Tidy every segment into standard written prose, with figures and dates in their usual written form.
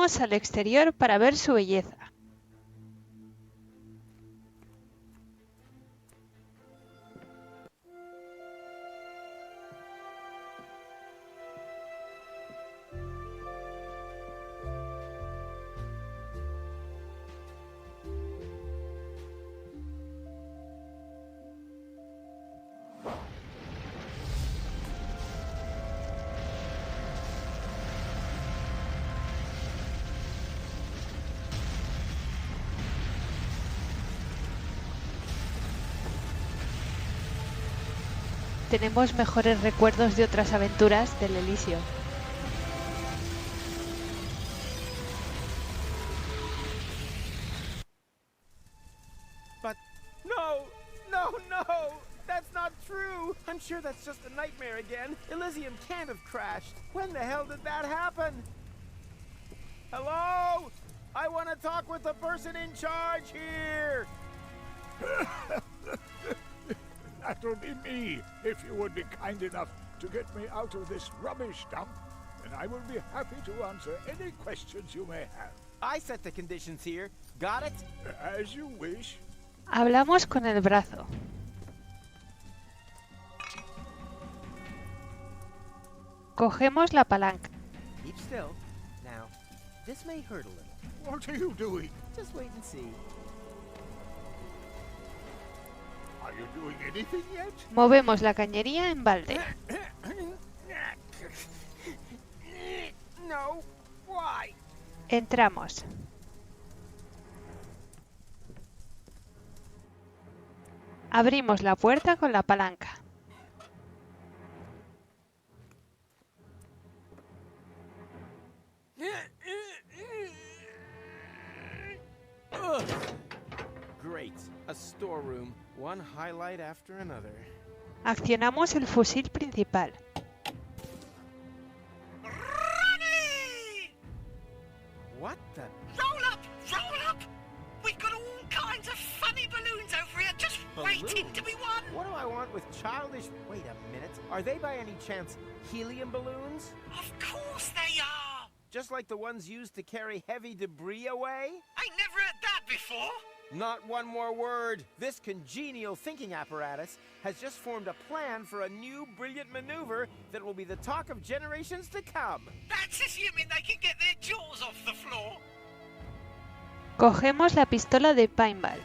Salgamos al exterior para ver su belleza. Tenemos mejores recuerdos de otras aventuras del Eliseo. But no! That's not true! I'm sure that's just a nightmare again. Elysium can't have crashed. When the hell did that happen? Hello? I want to talk with the person in charge here! That'll be me, if you would be kind enough to get me out of this rubbish dump, and I will be happy to answer any questions you may have. I set the conditions here. Got it? As you wish. Hablamos con el brazo. Cogemos la palanca. Keep still. Now, this may hurt a little. What are you doing? Just wait and see. Are you doing anything yet? Movemos la cañería en balde. No. Why? Entramos. Abrimos la puerta con la palanca. Ugh. Great. A storeroom. One highlight after another. Accionamos el fusil principal. What the? Roll up! We've got all kinds of funny balloons over here just waiting to be won! What do I want with childish... Wait a minute. Are they by any chance helium balloons? Of course they are! Just like the ones used to carry heavy debris away? Ain't never heard that before! Not one more word. This congenial thinking apparatus has just formed a plan for a new brilliant maneuver that will be the talk of generations to come. That's assuming they can get their jaws off the floor. Cogemos la pistola de paintball.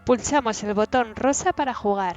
Pulsamos el botón rosa para jugar.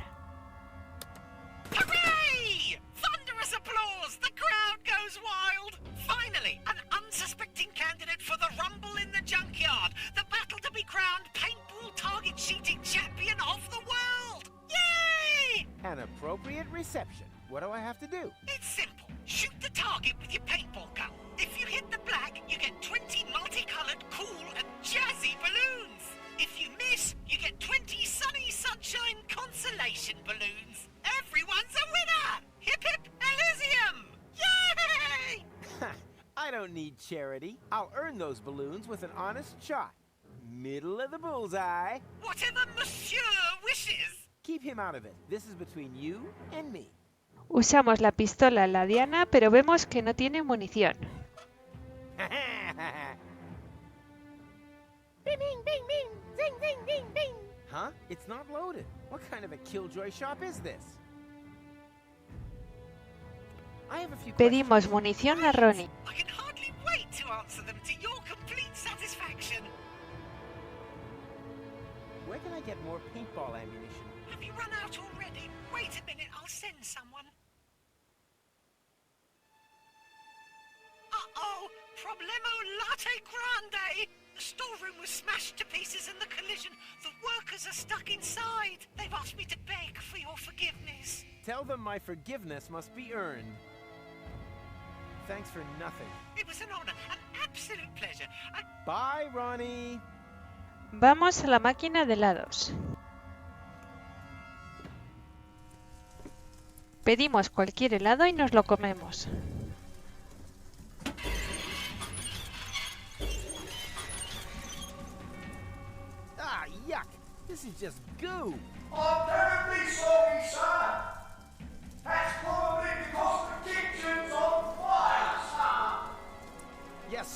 Hooray! Thunderous applause! The crowd goes wild! Finally, an unsuspecting candidate for the rumble in the junkyard. The battle to be crowned paintball target shooting champion of the world! Yay! An appropriate reception. What do I have to do? It's simple. Shoot the target with your paintball gun. If you hit the black, you get 20 multicolored, cool and jazzy balloons. If you miss, you get 20 sunny sunshine consolation balloons. Everyone's a winner! Hip hip Elysium! Yay! I don't need charity. I'll earn those balloons with an honest shot. Middle of the bullseye. Whatever Monsieur wishes. Keep him out of it. This is between you and me. Usamos la pistola en la diana, pero vemos que no tiene munición. Bing, bing, bing, bing. Zing, zing, bing, bing. Huh? It's not loaded. What kind of a killjoy shop is this? I have a few Pedimos questions. munición a Ronnie. I can hardly wait to answer them to your complete satisfaction. Where can I get more paintball ammunition? Have you run out already? Wait a minute, I'll send someone. Uh-oh! Problemo latte grande! The storeroom was smashed to pieces in the collision. The workers are stuck inside. They've asked me to beg for your forgiveness. Tell them my forgiveness must be earned. Thanks for nothing. It was an honor, an absolute pleasure. Bye, Ronnie. Vamos a la máquina de helados. Pedimos cualquier helado y nos lo comemos. Ah, yuck. This is just goo. I'm terribly sorry, sir. That's probably because the kitchen's on fire, sir.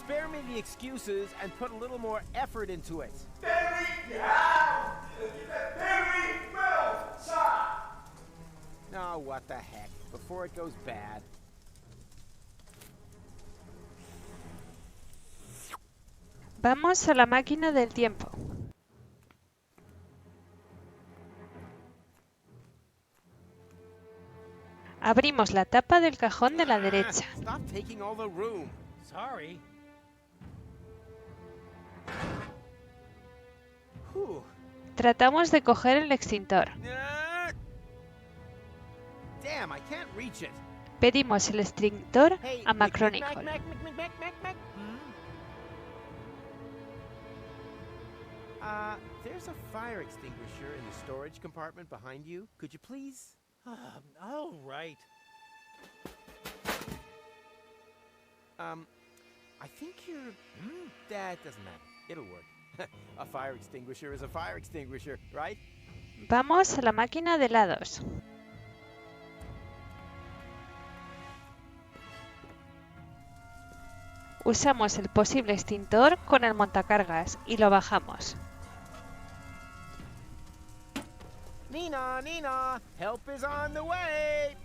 Spare me the excuses and put a little more effort into it. Very well, sir. Oh, what the heck. Before it goes bad. Vamos a la máquina del tiempo. Abrimos la tapa del cajón de la derecha. Stop taking all the room. Sorry. Whew. Tratamos de coger el extintor. Damn, I can't reach it. Pedimos el extintor Hey, a Mac. Macronicle. There's a fire extinguisher in the storage compartment behind you. Could you please? All right. I think you're... That doesn't matter. It'll work. A fire extinguisher is a fire extinguisher, right? Vamos a la máquina de helados. Usamos el posible extintor con el montacargas y lo bajamos. Nina, Nina, help is on the way!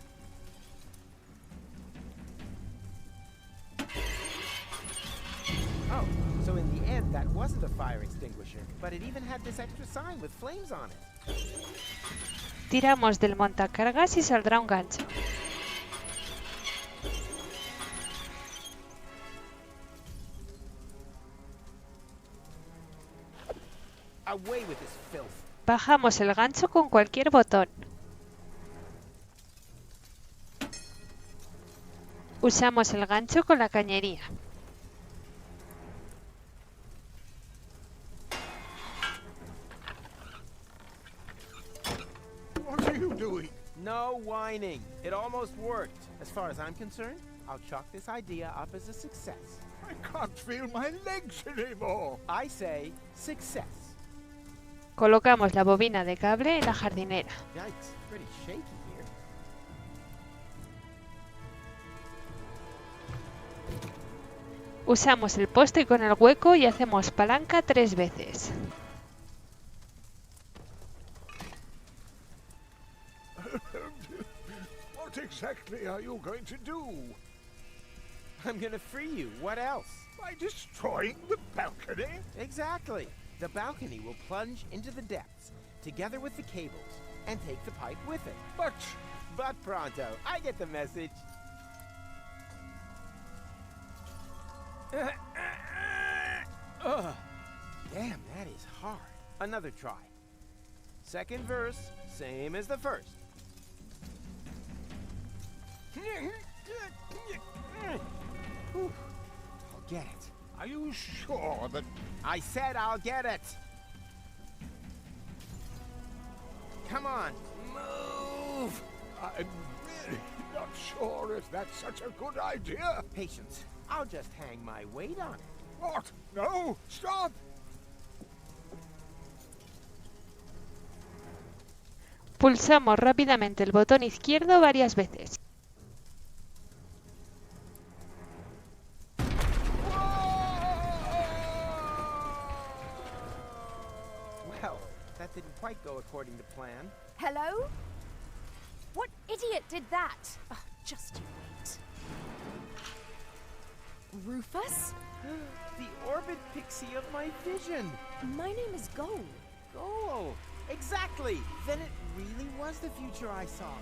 Oh, so in the end that wasn't a fire extinguisher, but it even had this extra sign with flames on it. Tiramos del montacargas y saldrá un gancho. Away with this filth. Bajamos el gancho con cualquier botón. Usamos el gancho con la cañería. What are you doing? No whining. It almost worked. As far as I'm concerned, I'll chalk this idea up as a success. I can't feel my legs anymore. I say success. Colocamos la bobina de cable en la jardinera. Yikes, pretty shaky here. Usamos el poste con el hueco y hacemos palanca 3 veces. What exactly are you going to do? I'm gonna free you. What else? By destroying the balcony? Exactly. The balcony will plunge into the depths, together with the cables, and take the pipe with it. But pronto, I get the message. Ugh. Damn, that is hard. Another try. Second verse, same as the first. Whew. I'll get it. Are you sure that... I said I'll get it! Come on, move! I'm really not sure if that's such a good idea. Patience. I'll just hang my weight on it. What? No! Stop! Pulsamos rápidamente el botón izquierdo varias veces. Well, that didn't quite go according to plan. Hello? What idiot did that? Oh, just you wait. Rufus? The orbit pixie of my vision. My name is Gold. Goal! Exactly! Then it really was the future I saw.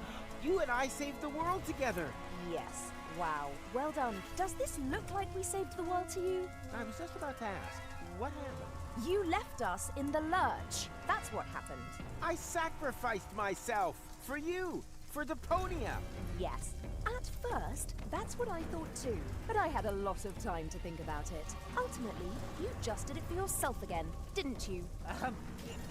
You and I saved the world together. Yes. Wow. Well done. Does this look like we saved the world to you? I was just about to ask, what happened? You left us in the lurch. That's what happened. I sacrificed myself for you, for Deponia. Yes. At first, that's what I thought too. But I had a lot of time to think about it. Ultimately, you just did it for yourself again, didn't you?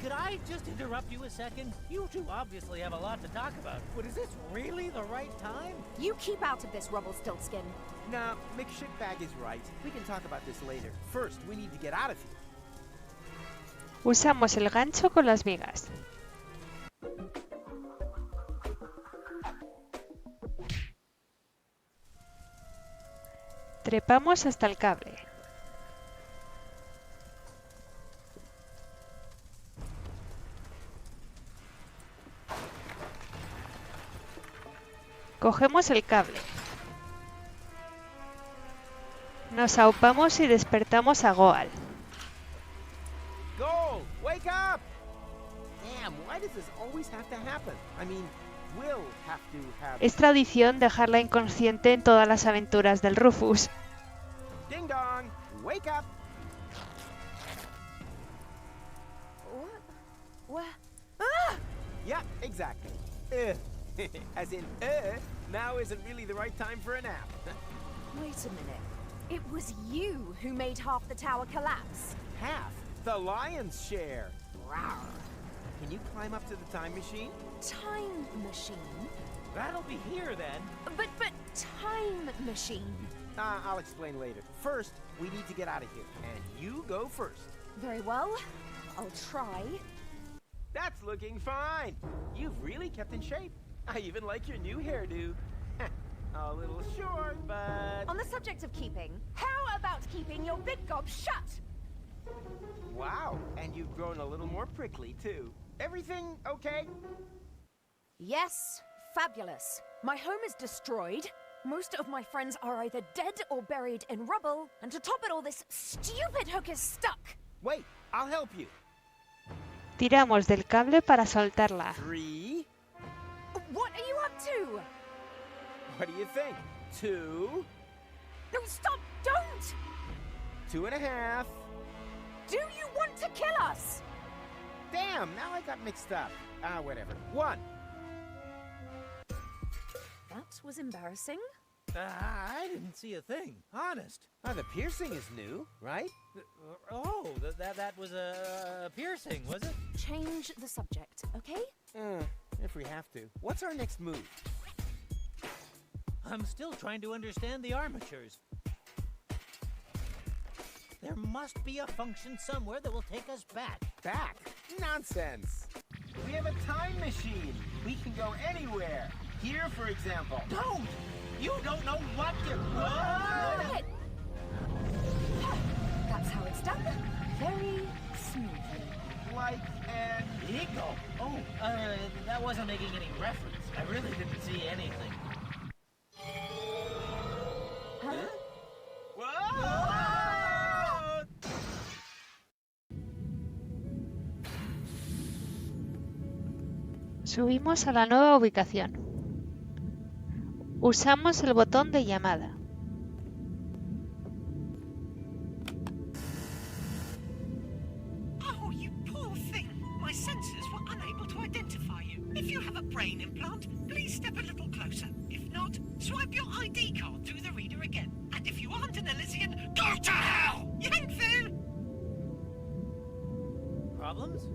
Could I just interrupt you a second? You two obviously have a lot to talk about, but is this really the right time? You keep out of this, Rumpelstiltskin. Nah, McShitbag is right. We can talk about this later. First, we need to get out of here. Usamos el gancho con las vigas. Trepamos hasta el cable. Cogemos el cable. Nos aupamos y despertamos a Goal. Goal, wake up! Damn, why does this always have to happen? I mean, we'll have to have... Es tradición dejarla inconsciente en todas las aventuras del Rufus. Ding dong, wake up! What? Ah! Yeah, exactly. As in, now isn't really the right time for a nap. Wait a minute. It was you who made half the tower collapse. Half the lion's share. Rawr. Can you climb up to the time machine? Time machine? That'll be here then. But time machine. I'll explain later. First, we need to get out of here, and you go first. Very well. I'll try. That's looking fine. You've really kept in shape. I even like your new hairdo. A little short, but... On the subject of keeping, how about keeping your big gob shut? Wow, and you've grown a little more prickly, too. Everything okay? Yes, fabulous. My home is destroyed. Most of my friends are either dead or buried in rubble. And to top it all, this stupid hook is stuck. Wait, I'll help you. Tiramos del cable para soltarla. 3. What are you up to? What do you think? 2. No, stop! Don't! 2.5. Do you want to kill us? Damn, now I got mixed up. Whatever. 1. That was embarrassing. I didn't see a thing, honest. The piercing is new, right? That was a piercing, was it? Change the subject, okay? If we have to. What's our next move? I'm still trying to understand the armatures. There must be a function somewhere that will take us back. Back? Nonsense. We have a time machine. We can go anywhere. Here, for example. Don't! You don't know what you... Got it! That's how it's done. Very smoothly. Like an eagle. Oh, that wasn't making any reference. I really didn't see anything. Huh? Whoa! Subimos a la nueva ubicación. Usamos el botón de llamada. Oh, you poor thing. My sensors were unable to identify you. If you have a brain implant, please step a little closer. If not, swipe your ID card through the reader again. And if you aren't an Elysian, go to hell! You ain't fair! Problems?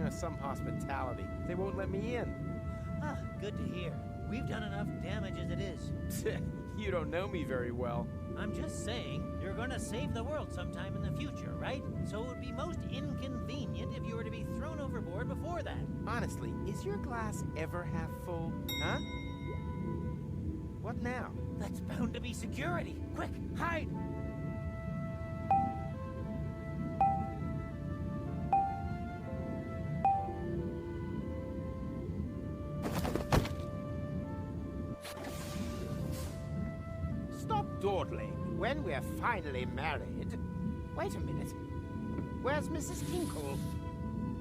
Some hospitality. They won't let me in. Ah, good to hear. We've done enough damage as it is. You don't know me very well. I'm just saying, you're gonna save the world sometime in the future, right? So it would be most inconvenient if you were to be thrown overboard before that. Honestly, is your glass ever half full? Huh? What now? That's bound to be security. Quick, hide! Stop dawdling. When we're finally married... Wait a minute. Where's Mrs. Kinkle?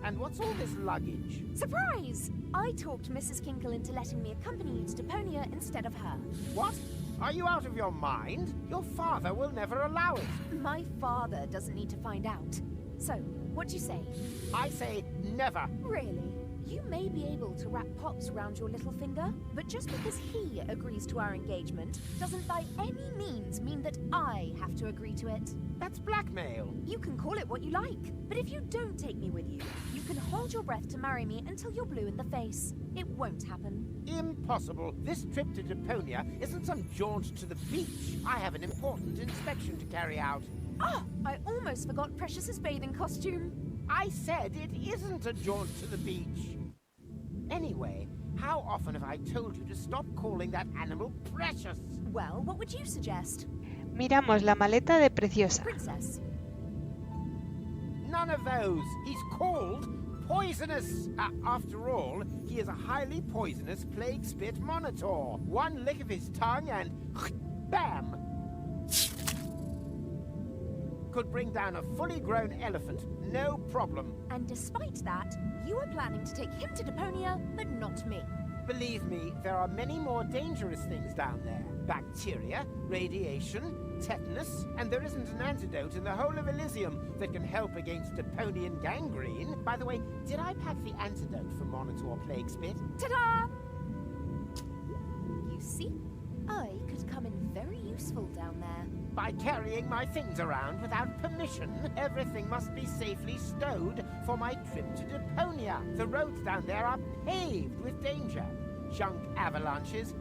And what's all this luggage? Surprise! I talked Mrs. Kinkle into letting me accompany you to Deponia instead of her. What? Are you out of your mind? Your father will never allow it. My father doesn't need to find out. So, what do you say? I say never. Really? You may be able to wrap Pops around your little finger, but just because he agrees to our engagement doesn't by any means mean that I have to agree to it. That's blackmail. You can call it what you like, but if you don't take me with you, you can hold your breath to marry me until you're blue in the face. It won't happen. Impossible. This trip to Deponia isn't some jaunt to the beach. I have an important inspection to carry out. Ah, I almost forgot Precious's bathing costume. I said it isn't a jaunt to the beach. Anyway, how often have I told you to stop calling that animal Precious? Well, what would you suggest? Miramos la maleta de Preciosa. Princess. None of those. He's called poisonous. After all, he is a highly poisonous plague spit monitor. One lick of his tongue and bam! Could bring down a fully grown elephant, no problem. And despite that, you were planning to take him to Deponia, but not me. Believe me, there are many more dangerous things down there. Bacteria, radiation, tetanus, and there isn't an antidote in the whole of Elysium that can help against Deponian gangrene. By the way, did I pack the antidote for Monitor Plague Spit? Ta-da! You see, I could come in very useful down there. By carrying my things around without permission, everything must be safely stowed for my trip to Deponia. The roads down there are paved with danger. Junk avalanches.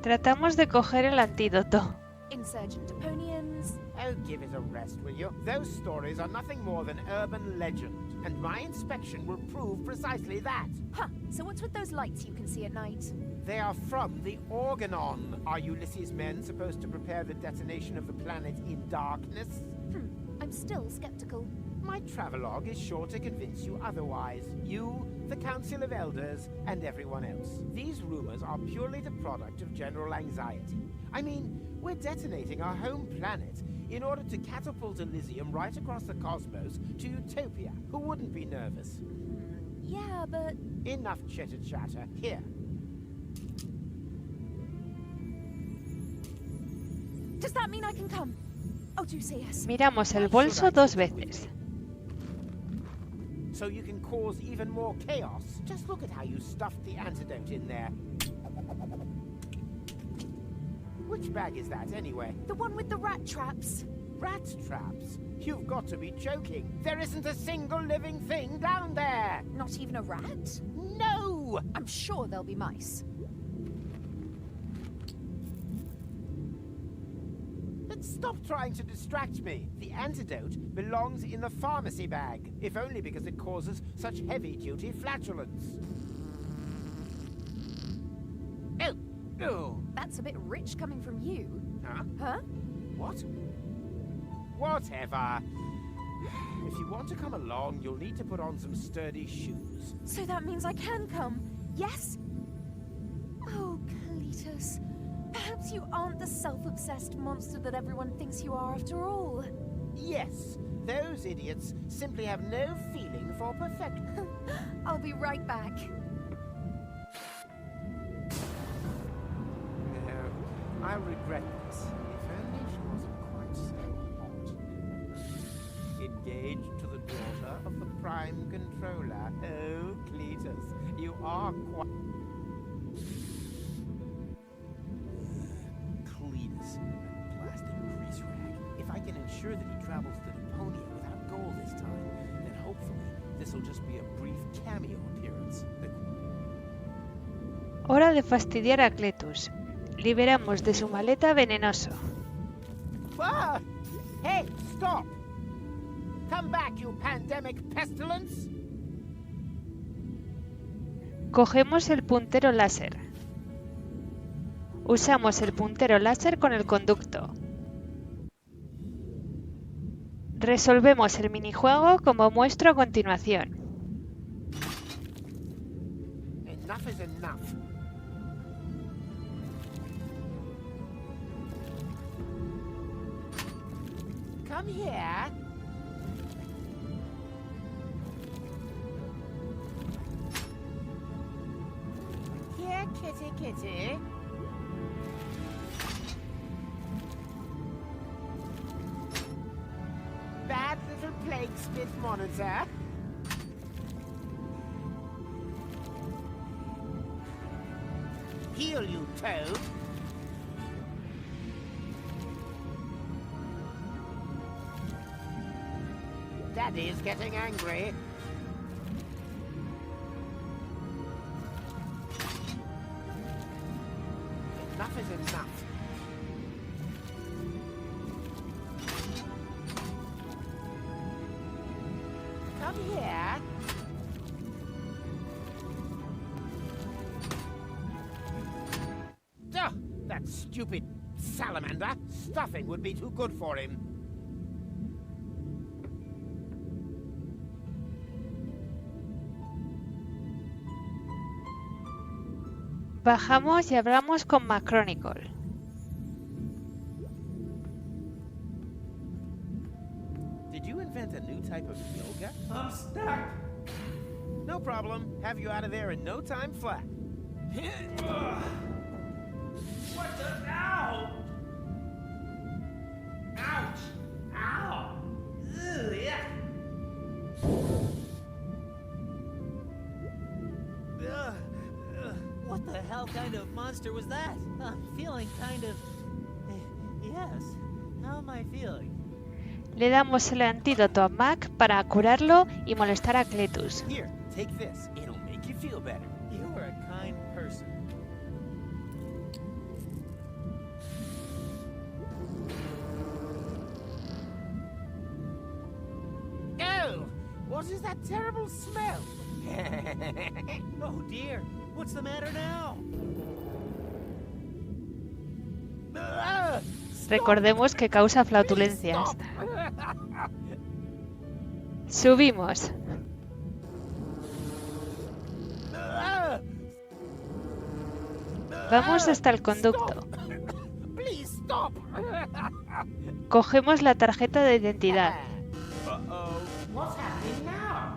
Tratamos de coger el antídoto. Insurgent Deponians. Oh, give it a rest, will you? Those stories are nothing more than urban legend, and my inspection will prove precisely that. Huh, so what's with those lights you can see at night? They are from the Organon. Are Ulysses' men supposed to prepare the detonation of the planet in darkness? I'm still skeptical. My travelogue is sure to convince you otherwise. You, the Council of Elders, and everyone else. These rumors are purely the product of general anxiety. I mean, we're detonating our home planet in order to catapult Elysium right across the cosmos to Utopia. Who wouldn't be nervous? Yeah, but... Enough chitter-chatter. Here. Does that mean I can come? Oh, do say yes. Miramos el bolso 2 veces. So you can cause even more chaos. Just look at how you stuffed the antidote in there. Which bag is that, anyway? The one with the rat traps. Rat traps? You've got to be joking. There isn't a single living thing down there. Not even a rat? No! I'm sure there'll be mice. But stop trying to distract me. The antidote belongs in the pharmacy bag, if only because it causes such heavy-duty flatulence. Oh! Oh! That's a bit rich coming from you. Huh? Huh? What? Whatever. If you want to come along, you'll need to put on some sturdy shoes. So that means I can come, yes? Oh, Cletus. Perhaps you aren't the self-obsessed monster that everyone thinks you are after all. Yes, those idiots simply have no feeling for perfection. I'll be right back. No, I regret this. If only she wasn't quite so hot. Engaged to the daughter of the Prime Controller. Oh, Cletus, you are quite... Cletus, that blasted grease rag. If I can ensure that he travels to Deponia without goal this time, then hopefully this'll just be a brief cameo appearance. Hora de fastidiar a Cletus. Liberamos de su maleta Venenoso. Ah! Hey, stop! Come back, you pandemic pestilence! Cogemos el puntero láser. Usamos el puntero láser con el conducto. Resolvemos el minijuego como muestro a continuación. Enough is enough. Come here. Here, kitty, kitty. Bad little plague spit monitor. Heal, you toad. Daddy's getting angry. Enough is enough. Come here. Duh! That stupid salamander. Stuffing would be too good for him. Bajamos y hablamos con Macronicle. Did you invent a new type of yoga? I'm stuck. No problem. Have you out of there in no time flat. What the? Ow! Ouch! Ow! Ugh, yeah. What the hell kind of monster was that? I'm feeling kind of... Yes. How am I feeling? Le damos el antídoto a Mac para curarlo y molestar a Cletus. Here, take this. It'll make you feel better. You're a kind person. Oh! What is that terrible smell? Oh dear. What's the matter now? Recordemos que causa flatulencias. Subimos. Vamos hasta el conducto. Please stop. Cogemos la tarjeta de identidad. Uh-oh. What's happening now?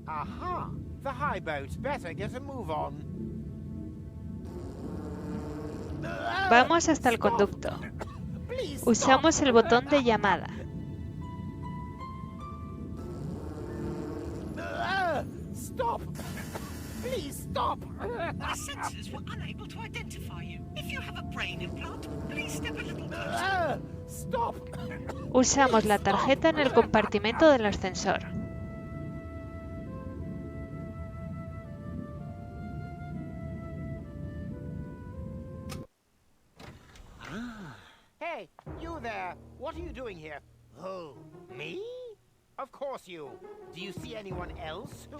Aha! The high boat. Better get a move on. Vamos hasta el conducto. Please Usamos el botón de llamada. Stop! Please stop! Our sensors were unable to identify you. If you have a brain implant, please step a little closer. Stop! Usamos la tarjeta en el compartimento del ascensor. Hey, you there! What are you doing here? Who? Me? Of course you. Do you see anyone else who...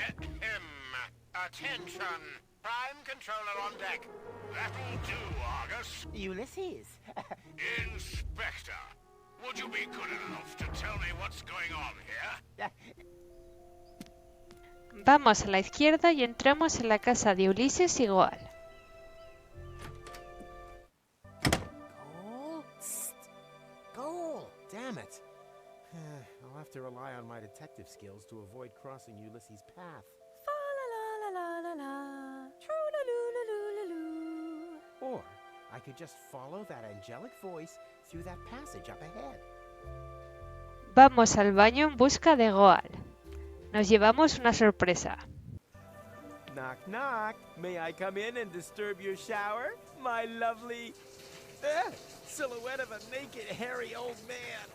Attention! Prime controller on deck. That'll do, Argus. Ulysses. Inspector, would you be good enough to tell me what's going on here? Vamos a la izquierda y entramos en la casa de Ulises y Goal. Goal? Psst. Goal! Damn it. I'll have to rely on my detective skills to avoid crossing Ulysses' path. Or I could just follow that angelic voice through that passage up ahead. Vamos al baño en busca de Goal. Nos llevamos una sorpresa. Knock, knock. May I come in and disturb your shower? My lovely... silhouette of a naked, hairy old man.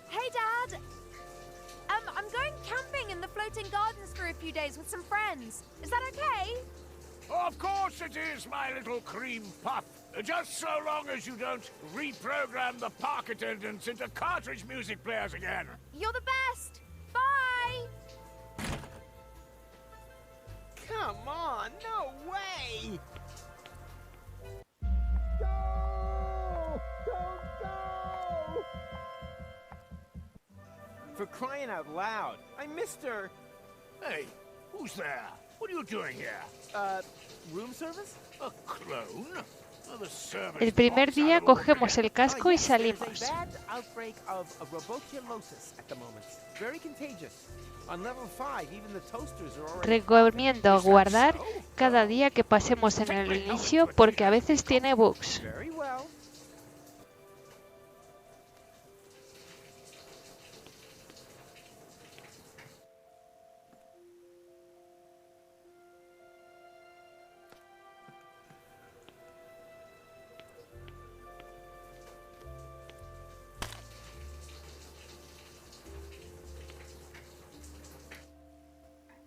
Hey, Dad! I'm going camping in the floating gardens for a few days with some friends. Is that okay? Of course it is, my little cream puff. Just so long as you don't reprogram the park attendants into cartridge music players again. You're the best! Bye! Come on, no way! For crying out loud, I missed her. Hey, who's there? What are you doing here? Room service? A clone? Well, the service El primer box día out of cogemos el casco y Yes, there's salimos. a bad outbreak of roboculosis at the moment. Very contagious. On level 5, even the toasters are already... Recomiendo guardar cada día que pasemos en el inicio porque a veces tiene bugs. Very well.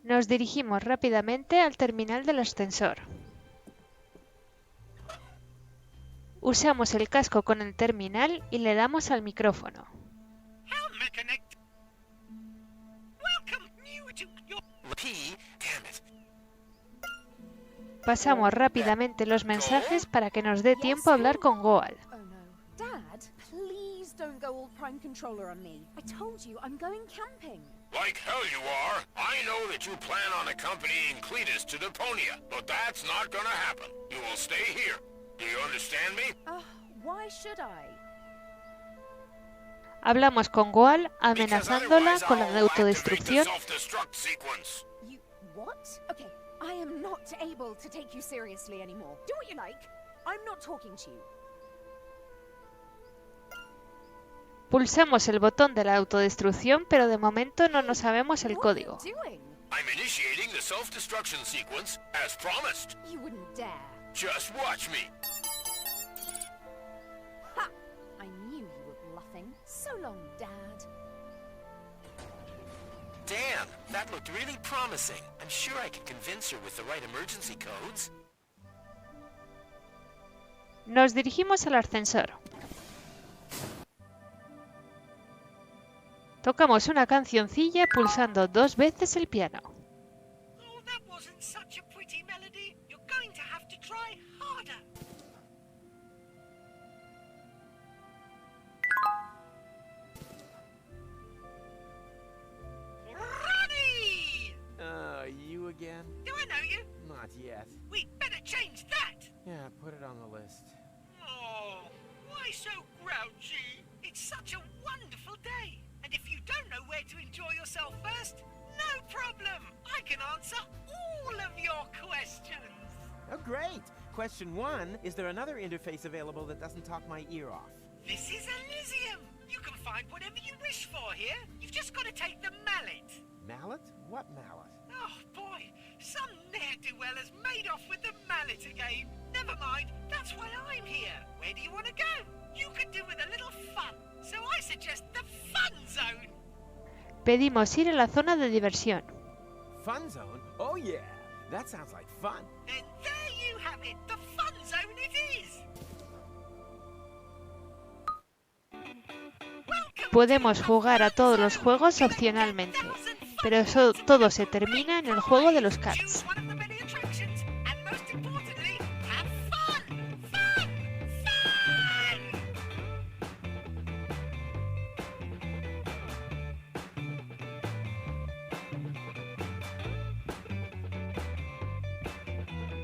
Nos dirigimos rápidamente al terminal del ascensor. Usamos el casco con el terminal y le damos al micrófono. How mechanect? Welcome new to your... P, damn it. Pasamos rápidamente los mensajes para que nos dé tiempo a hablar con Goal. Oh no. Dad, please don't go all Prime Controller on me. I told you I'm going camping. Like hell you are. I know that you plan on accompanying Cletus to Deponia, but that's not gonna happen. You will stay here. Do you understand me? Why should I? Hablamos con Goal Because amenazándola otherwise con la I'll activate the autodestrucción self-destruct sequence. You what? Okay, I am not able to take you seriously anymore. Do what you like. I'm not talking to you. Pulsamos el botón de la autodestrucción, pero de momento no nos sabemos el código. What are you doing? I'm initiating the self-destruction sequence as promised. You wouldn't dare. Just watch me. Ha! I knew you were bluffing. So long, Dad. Damn, that looked really promising. I'm sure I could convince her with the right emergency codes. Nos dirigimos al ascensor. Tocamos una cancioncilla pulsando 2 veces el piano. Oh, that wasn't such a pretty melody. You're going to have to try harder. Ronnie! You again? Do I know you? Not yet. We'd better change that. Yeah, put it on the list. Oh, why so grouchy? It's such a wonderful day. And if you don't know where to enjoy yourself first, no problem. I can answer all of your questions. Oh, great! Question 1, is there another interface available that doesn't talk my ear off? This is Elysium. You can find whatever you wish for here. You've just got to take the mallet. Mallet? What mallet? Oh boy, some ne'er-do-well has made off with the mallet again. Never mind, that's why I'm here. Where do you want to go? You could do with a little fun, so I suggest the fun zone. Pedimos ir a la zona de diversión. Fun zone? Oh yeah, that sounds like fun. Then there you have it, the fun zone it is. Podemos jugar a todos los juegos opcionalmente, pero eso todo se termina en el juego de los cards.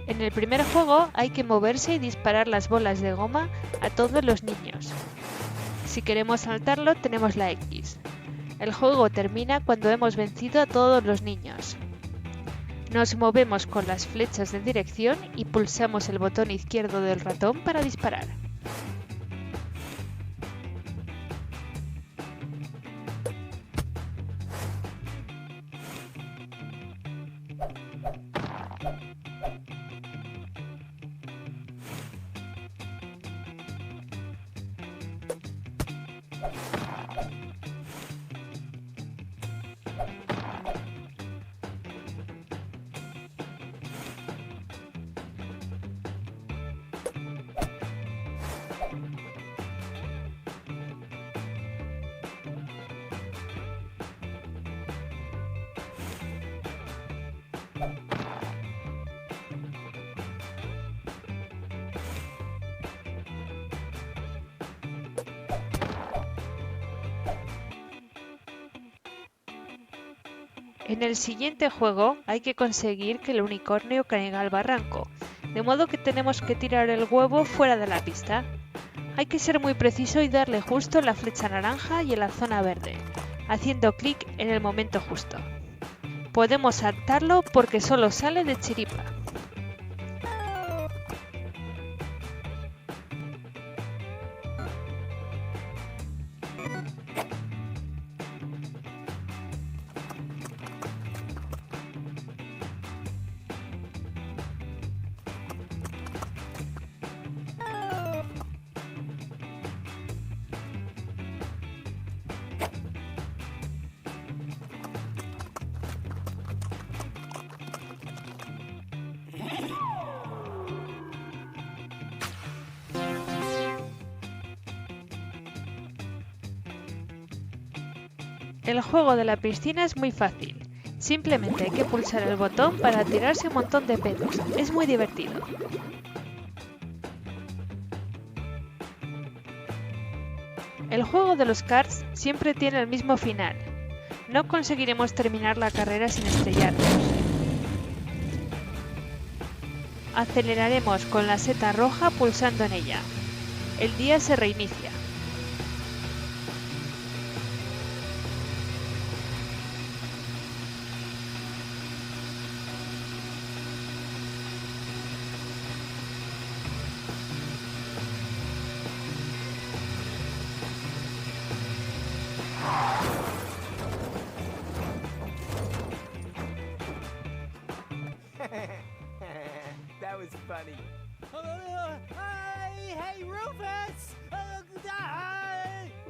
En el primer juego hay que moverse y disparar las bolas de goma a todos los niños. Si queremos saltarlo, tenemos la X. El juego termina cuando hemos vencido a todos los niños. Nos movemos con las flechas de dirección y pulsamos el botón izquierdo del ratón para disparar. En el siguiente juego hay que conseguir que el unicornio caiga al barranco, de modo que tenemos que tirar el huevo fuera de la pista. Hay que ser muy preciso y darle justo en la flecha naranja y en la zona verde, haciendo clic en el momento justo. Podemos saltarlo porque solo sale de chiripa. El juego de la piscina es muy fácil. Simplemente hay que pulsar el botón para tirarse un montón de pedos. Es muy divertido. El juego de los karts siempre tiene el mismo final. No conseguiremos terminar la carrera sin estrellarnos. Aceleraremos con la seta roja pulsando en ella. El día se reinicia. That was funny. Hey, Rufus!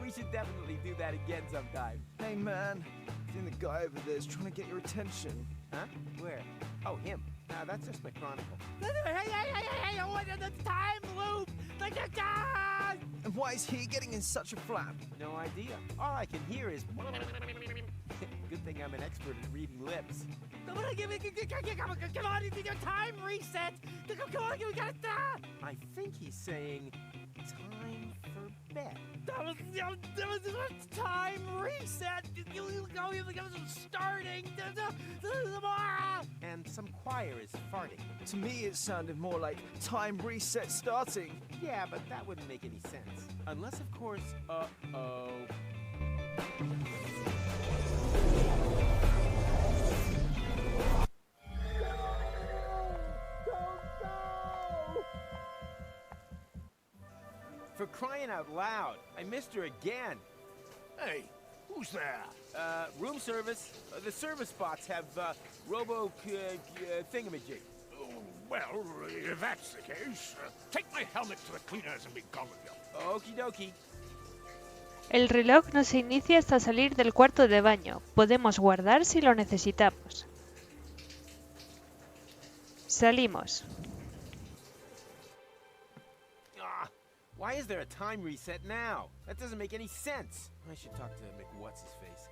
We should definitely do that again sometime. Hey man, I think the guy over there is trying to get your attention. Huh? Where? Oh, him. That's just my chronicle. Hey, what in the time loop? And why is he getting in such a flap? No idea. All I can hear is... Good thing I'm an expert at reading lips. Come on, your time reset! Come on, we gotta... I think he's saying... time for bed. That was time reset! You starting! And some choir is farting. To me it sounded more like time reset starting. Yeah, but that wouldn't make any sense. Unless, of course, uh-oh. For crying out loud, I missed her again. Hey, who's there? Room service. The service spots have, thingamajig. Oh, well, if that's the case, take my helmet to the cleaners and be gone with you. Okie dokie. El reloj no se inicia hasta salir del cuarto de baño. Podemos guardar si lo necesitamos. Salimos. Why is there a time reset now? That doesn't make any sense. I should talk to McWhat's-his-face.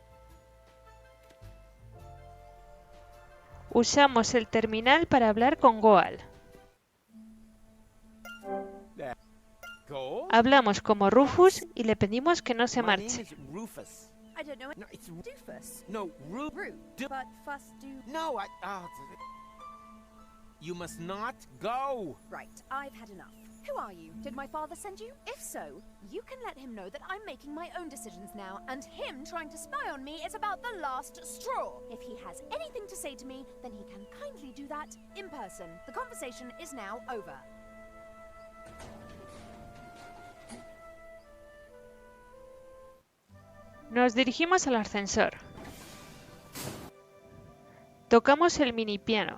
Usamos el terminal para hablar con Goal. Go? Hablamos como Rufus y le pedimos que no se My name marche. is Rufus. I don't know. No, it's Doofus. no Root. But fuss do. No, you must not go. Right, I've had enough. Who are you? Did my father send you? If so, you can let him know that I'm making my own decisions now, and him trying to spy on me is about the last straw. If he has anything to say to me, then he can kindly do that in person. The conversation is now over. Nos dirigimos al ascensor. Tocamos el mini piano.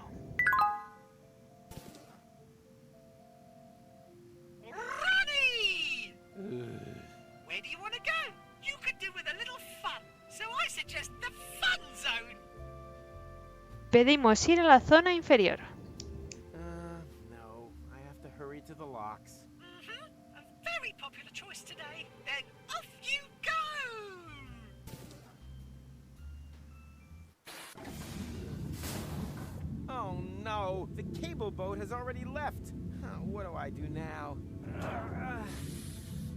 Ronnie! Where do you want to go? You could do with a little fun, so I suggest the fun zone. Pedimos ir a la zona inferior. No, I have to hurry to the locks. A very popular choice today. Then off you go! Oh no, the cable boat has already left. What do I do now?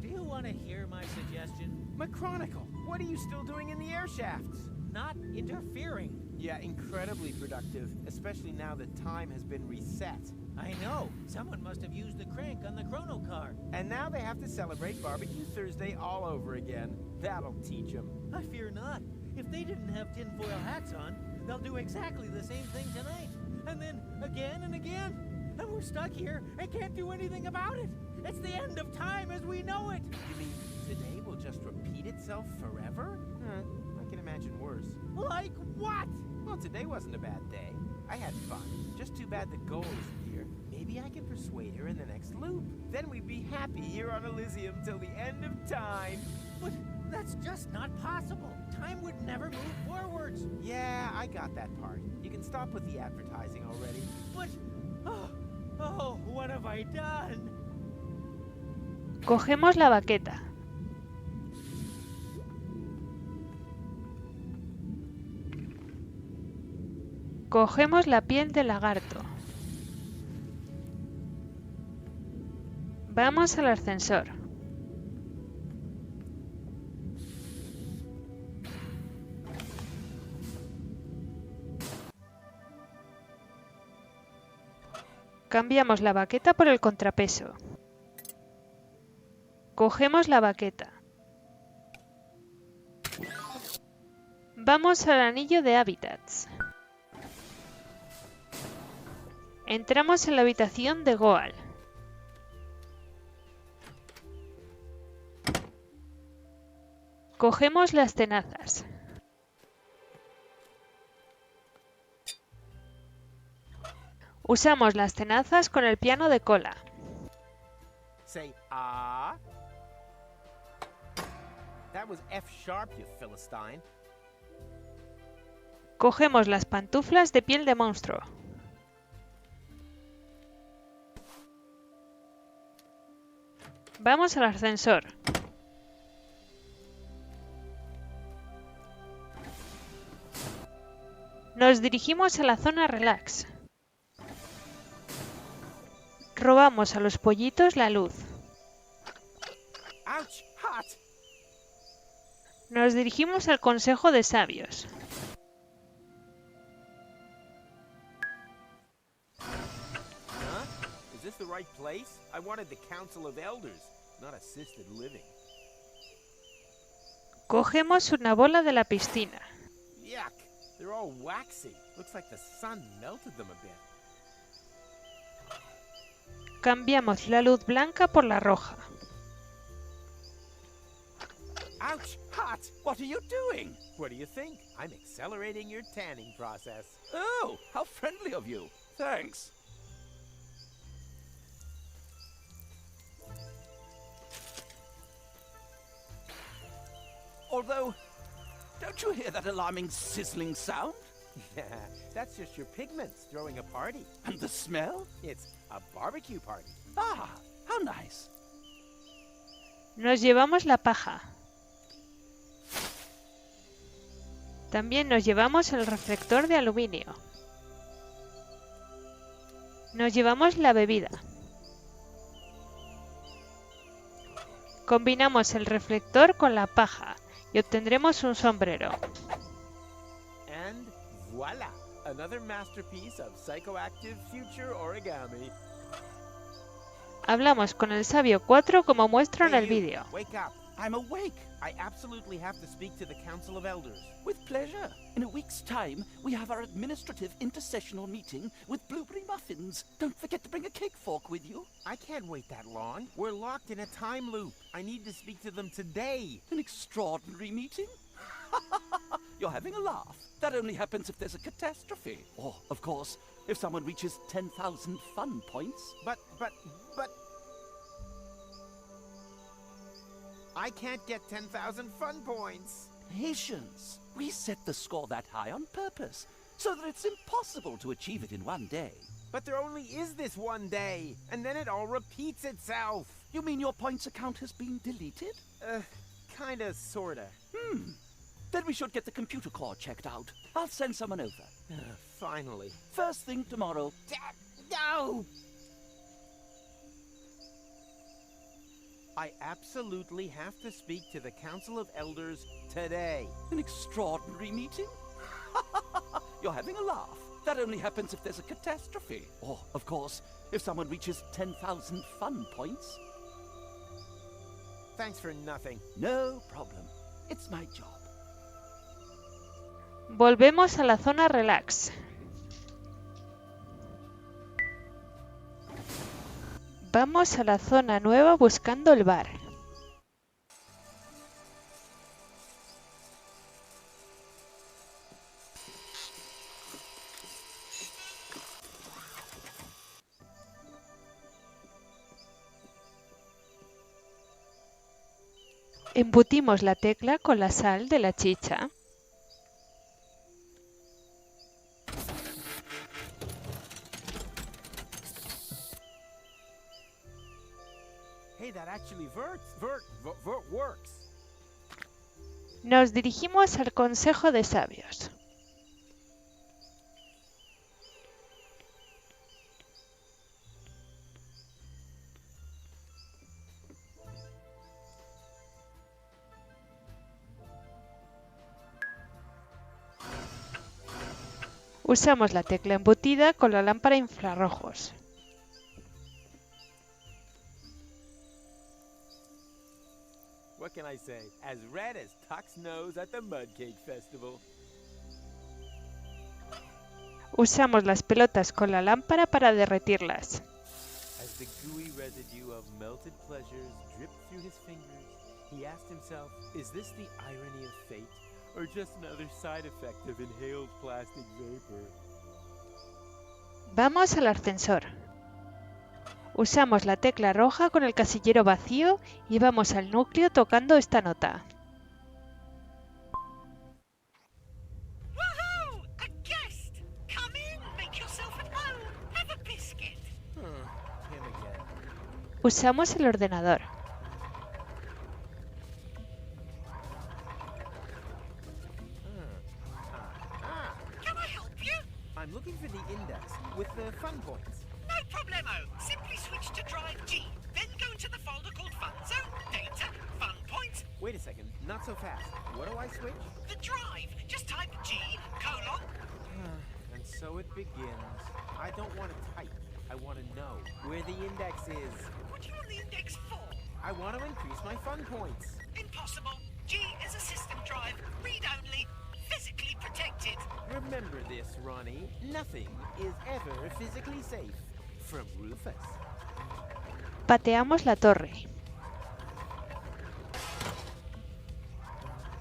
Do you want to hear my suggestion? My chronicle. What are you still doing in the air shafts? Not interfering. Yeah, incredibly productive, especially now that time has been reset. I know. Someone must have used the crank on the chrono car. And now they have to celebrate Barbecue Thursday all over again. That'll teach them. I fear not. If they didn't have tinfoil hats on, they'll do exactly the same thing tonight. And then again and again. And we're stuck here and can't do anything about it. It's the end of time as we know it. You mean today will just repeat itself forever? I can imagine worse. Like what? Well, today wasn't a bad day. I had fun. Just too bad the goal isn't here. Maybe I can persuade her in the next loop. Then we'd be happy here on Elysium till the end of time. But that's just not possible. Time would never move forwards. Yeah, I got that part. You can stop with the advertising already. But... Oh, what have I done? Cogemos la baqueta. Cogemos la piel del lagarto. Vamos al ascensor. Cambiamos la baqueta por el contrapeso. Cogemos la baqueta. Vamos al anillo de hábitats. Entramos en la habitación de Goal. Cogemos las tenazas. Usamos las tenazas con el piano de cola. Say, ah. That was F sharp, you Philistine. Cogemos las pantuflas de piel de monstruo. Vamos al ascensor. Nos dirigimos a la zona relax. Robamos a los pollitos la luz. Ouch, hot. Nos dirigimos al Consejo de Sabios. Huh? Is this the right place? I wanted the Council of Elders, not assisted living. Cogemos una bola de la piscina. Yuck. They're all waxy. Looks like the sun melted them a bit. Cambiamos la luz blanca por la roja. Ouch! Hot! What are you doing? What do you think? I'm accelerating your tanning process. Oh, how friendly of you. Thanks. Although, don't you hear that alarming sizzling sound? Yeah, that's just your pigments throwing a party. And the smell? It's a barbecue party. Ah, how nice. Nos llevamos la paja. También nos llevamos el reflector de aluminio. Nos llevamos la bebida. Combinamos el reflector con la paja y obtendremos un sombrero. And voila! Another masterpiece of psychoactive future origami. Hablamos con el Sabio 4 como muestro en el vídeo. Wake up! I'm awake. I absolutely have to speak to the Council of Elders. With pleasure. In a week's time, we have our administrative intersessional meeting with blueberry muffins. Don't forget to bring a cake fork with you. I can't wait that long. We're locked in a time loop. I need to speak to them today. An extraordinary meeting? You're having a laugh. That only happens if there's a catastrophe. Or, of course, if someone reaches 10,000 fun points. But... I can't get 10,000 fun points. Patience. We set the score that high on purpose, so that it's impossible to achieve it in one day. But there only is this one day, and then it all repeats itself. You mean your points account has been deleted? Kinda, sorta. Then we should get the computer core checked out. I'll send someone over. Finally. First thing tomorrow. No! I absolutely have to speak to the Council of Elders today. An extraordinary meeting? You're having a laugh. That only happens if there's a catastrophe. Or, of course, if someone reaches 10,000 fun points. Thanks for nothing. No problem. It's my job. Volvemos a la zona relax. Vamos a la zona nueva buscando el bar. Embutimos la tecla con la sal de la chicha. Hey, that actually works. Nos dirigimos al Consejo de Sabios. Usamos la tecla embutida con la lámpara infrarrojos. What can I say? As red as Tuck's nose at the Mudcake Festival. Usamos las pelotas con la lámpara para derretirlas. As the gooey residue of melted pleasures dripped through his fingers, he asked himself, is this the irony of fate, or just another side effect of inhaled plastic vapor? Vamos al ascensor. Usamos la tecla roja con el casillero vacío y vamos al núcleo tocando esta nota. Woohoo! A guest! Come in, make yourself at home. Have a biscuit. Him again. Usamos el ordenador. Can I help you? I'm looking for the index with the fun points. No problemo. Simply switch to drive G. Then go into the folder called Fun Zone, Data, Fun Points. Wait a second, not so fast. What do I switch? The drive. Just type G, colon. And so it begins. I don't want to type. I want to know where the index is. What do you want the index for? I want to increase my fun points. Impossible. G is a system drive. Read only. Physically protected. Remember this, Ronnie. Nothing is ever physically safe. From Rufus. Pateamos la torre.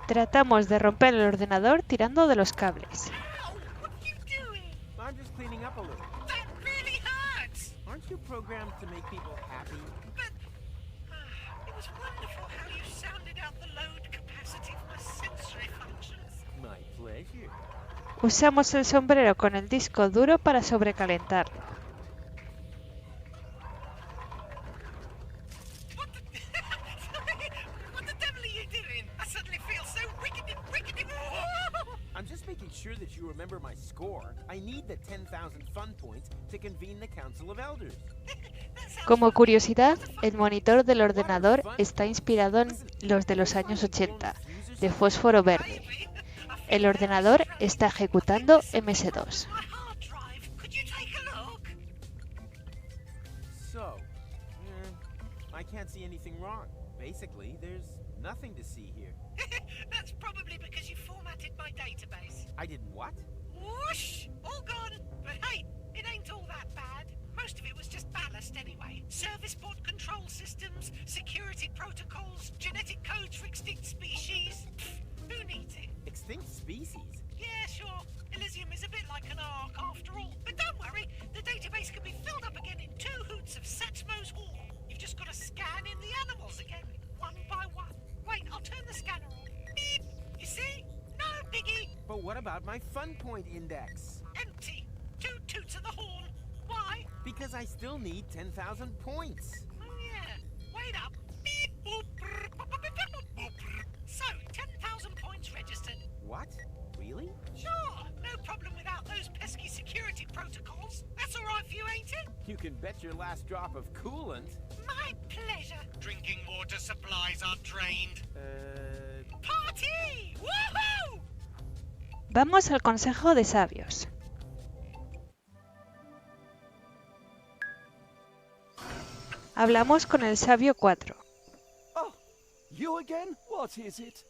Tratamos de romper el ordenador tirando de los cables. Ow! What are you doing? I'm just cleaning up a little. That really hurts. Aren't you programmed to make people happy? But it was wonderful how you sounded out the load capacity of my sensory functions. My pleasure. Usamos el sombrero con el disco duro para sobrecalentarlo. What the devil are you doing? I suddenly feel so wicked. I'm just making sure that you remember my score. I need the 10,000 fun points to convene the Council of Elders. Como curiosidad, el monitor del ordenador está inspirado en los de los años 80, de fósforo verde. El ordenador está ejecutando MS-2. My hard drive. Could you take a look? So, I can't see anything wrong. Basically, there's nothing to see here. That's probably because you formatted my database. I did what? Whoosh! All gone. But hey, it ain't all that bad. Most of it was just ballast anyway. Service port control systems, security protocols, genetic codes for extinct species. Pfft, who needs it? Extinct species? Yeah, sure. Elysium is a bit like an ark after all. But don't worry, the database can be filled up again in 2 hoots of Satchmo's Hall. You've just got to scan in the animals again, one by one. Wait, I'll turn the scanner on. Beep! You see? No biggie. But what about my fun point index? Empty. 2 toots of the horn. Why? Because I still need 10,000 points. Oh yeah. Wait up. Beep boop. Brr, boop, boop, boop, boop, boop, brr. So, 10,000 points registered. What? Really? Sure. No problem without those pesky security protocols. That's all right for you, ain't it? You can bet your last drop of coolant. My pleasure. Drinking water supplies are drained. Party! Woohoo! Vamos al Consejo de Sabios. Hablamos con el Sabio 4. Oh, you again? What is it?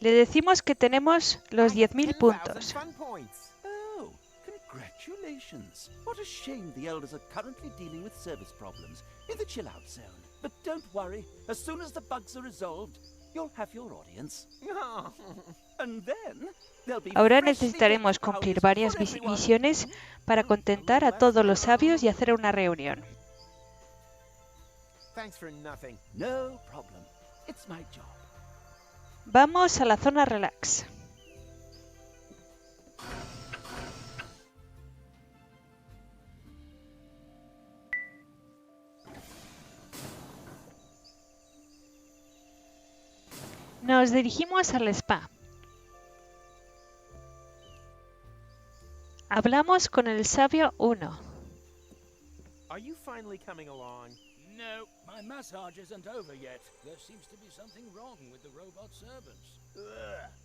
Le decimos que tenemos los 10.000 puntos. Fun points. Oh, congratulations. What a shame the elders are currently dealing with service problems in the chill-out zone. But don't worry, as soon as the bugs are resolved, you'll have your audience. And then there'll be Ahora freshly necesitaremos decked cumplir houses varias for everyone. misiones para contentar a todos los sabios y hacer una reunión. Thanks for nothing. No problem. It's my job. Vamos a la zona relax. Nos dirigimos al spa. Hablamos con el Sabio 1. Are you finally coming along? No, my massage isn't over yet. There seems to be something wrong with the robot servants.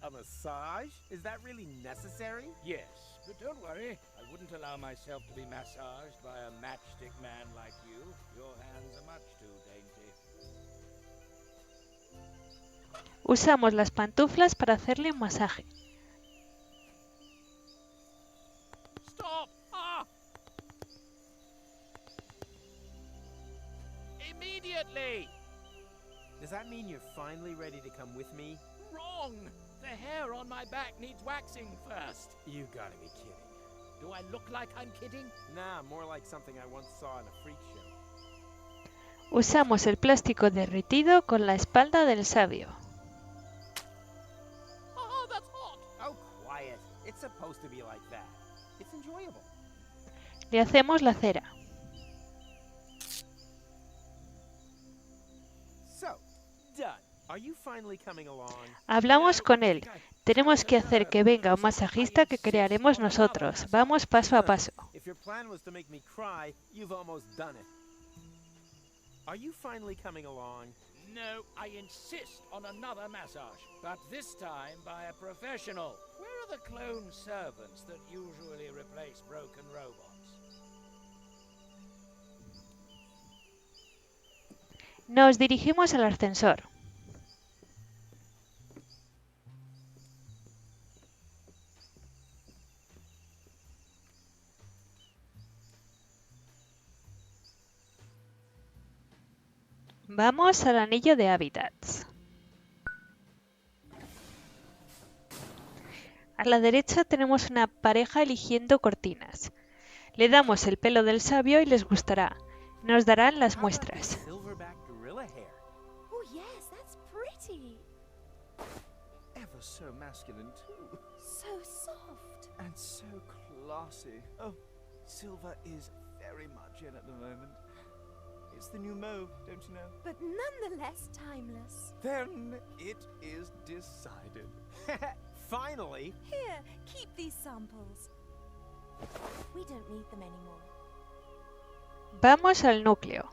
A massage? Is that really necessary? Yes, but don't worry. I wouldn't allow myself to be massaged by a matchstick man like you. Your hands are much too dainty. Usamos las pantuflas para hacerle un masaje. Stop! Ah! Immediately! Does that mean you're finally ready to come with me? Wrong! The hair on my back needs waxing first. You gotta be kidding. Do I look like I'm kidding? Nah, more like something I once saw in a freak show. Usamos el plástico derretido con la espalda del sabio. Oh, that's hot! Oh, quiet. It's supposed to be like that. It's enjoyable. Le hacemos la cera. So, done. Are you finally coming along? Hablamos con él. Tenemos que hacer que venga un masajista que crearemos nosotros. Vamos paso a paso. If your plan was to make me cry, you've almost done it. Are you finally coming along? No, I insist on another massage, but this time by a professional. Where are the clone servants that usually replace broken robots? Nos dirigimos al ascensor. Vamos al anillo de hábitats. A la derecha tenemos una pareja eligiendo cortinas. Le damos el pelo del sabio y les gustará. Nos darán las muestras. Silverback gorilla hair. Oh yes, that's pretty. Ever so masculine too. So soft. And so classy. Oh, Silver is very much in at the moment. It's the new mode, don't you know? But nonetheless timeless. Then it is decided. Finally! Here, keep these samples. We don't need them anymore. Vamos al núcleo.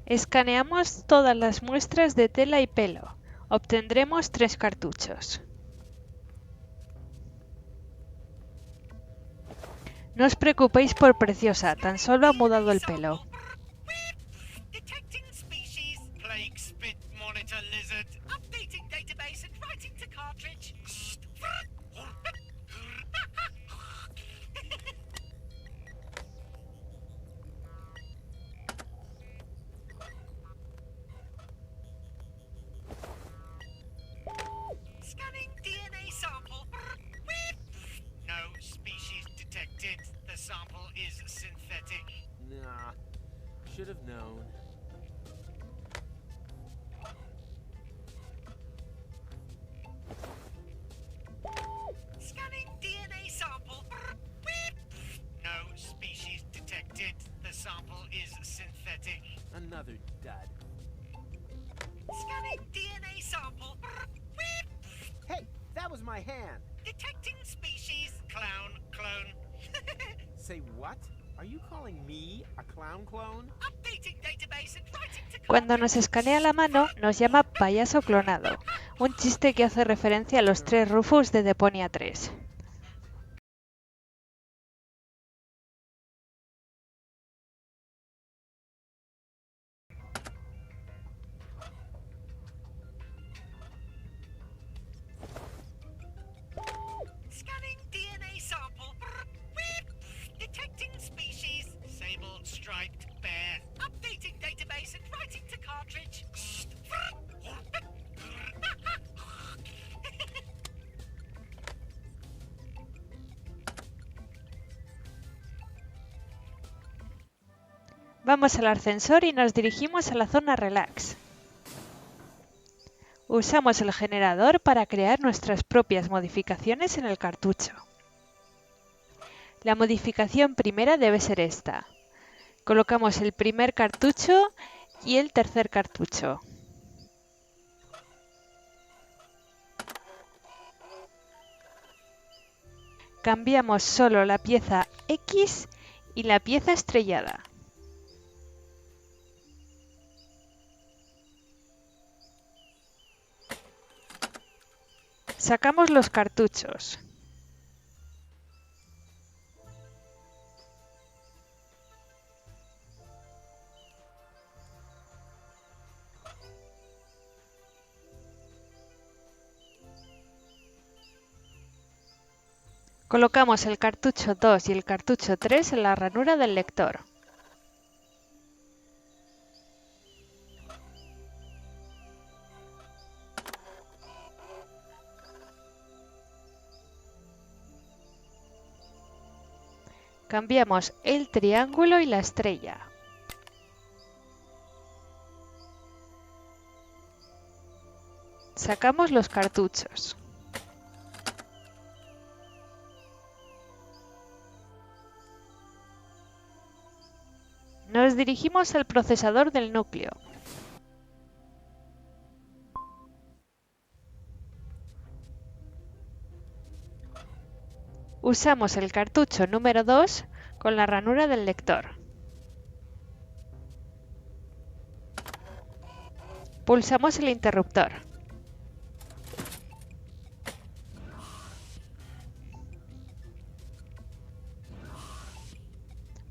Escaneamos todas las muestras de tela y pelo. Obtendremos 3 cartuchos. No os preocupéis por Preciosa, tan solo ha mudado el pelo. Detecting species. Plague spit monitor lizard. Updating database and writing to cartridge. Scanning DNA sample. No species detected. The sample is synthetic. Nah, should have known. Scanning DNA sample. No species detected. The sample is synthetic. Another dud. Scanning DNA sample. Hey, that was my hand. Detecting species. Clown clone. Say what? Are you calling me a clown clone? Updating database and writing to Cuando nos escanea la mano, nos llama payaso clonado, un chiste que hace referencia a los 3 Rufus de Deponia 3. Scanning DNA sample. Detecting species. Sable striped bear. Updating database and writing to cartridge. Vamos al ascensor y nos dirigimos a la zona relax. Usamos el generador para crear nuestras propias modificaciones en el cartucho. La modificación primera debe ser esta. Colocamos el primer cartucho y el tercer cartucho. Cambiamos solo la pieza X y la pieza estrellada. Sacamos los cartuchos. Colocamos el cartucho 2 y el cartucho 3 en la ranura del lector. Cambiamos el triángulo y la estrella. Sacamos los cartuchos. Nos dirigimos al procesador del núcleo. Usamos el cartucho número 2 con la ranura del lector. Pulsamos el interruptor.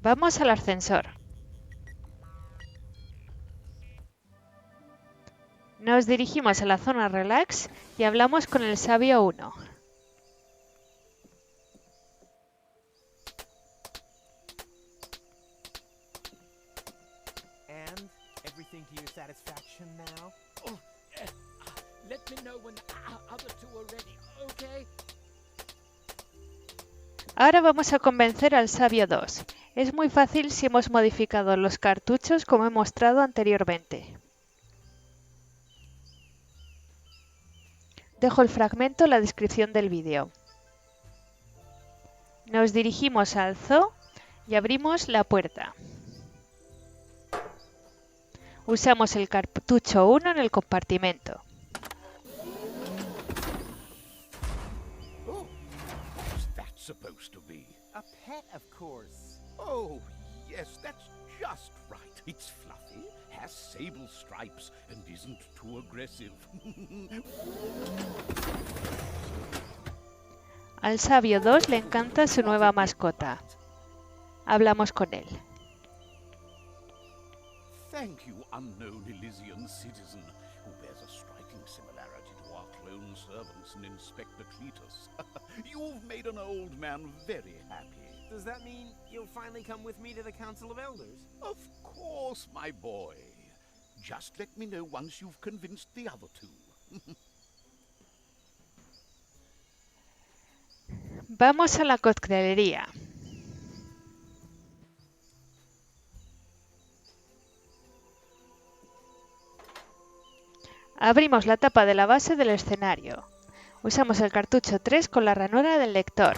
Vamos al ascensor. Nos dirigimos a la zona relax y hablamos con el sabio 1. And everything to your satisfaction now? Oh, let me know when the other two are ready, okay? Ahora vamos a convencer al sabio 2. Es muy fácil si hemos modificado los cartuchos como he mostrado anteriormente. Dejo el fragmento en la descripción del vídeo. Nos dirigimos al zoo y abrimos la puerta. Usamos el cartucho 1 en el compartimento. Oh, what's that supposed to be? A pet, of course. Oh, yes, that's just right. It's fluffy, has sable stripes, and isn't too aggressive. Al sabio 2 le encanta su nueva mascota. Hablamos con él. Thank you, unknown Elysian citizen, who bears a striking similarity to our clone servants in Inspector Cletus. You've made an old man very happy. Does that mean you'll finally come with me to the Council of Elders? Of course, my boy. Just let me know once you've convinced the other two. Vamos a la coctelería. Abrimos la tapa de la base del escenario. Usamos el cartucho 3 con la ranura del lector.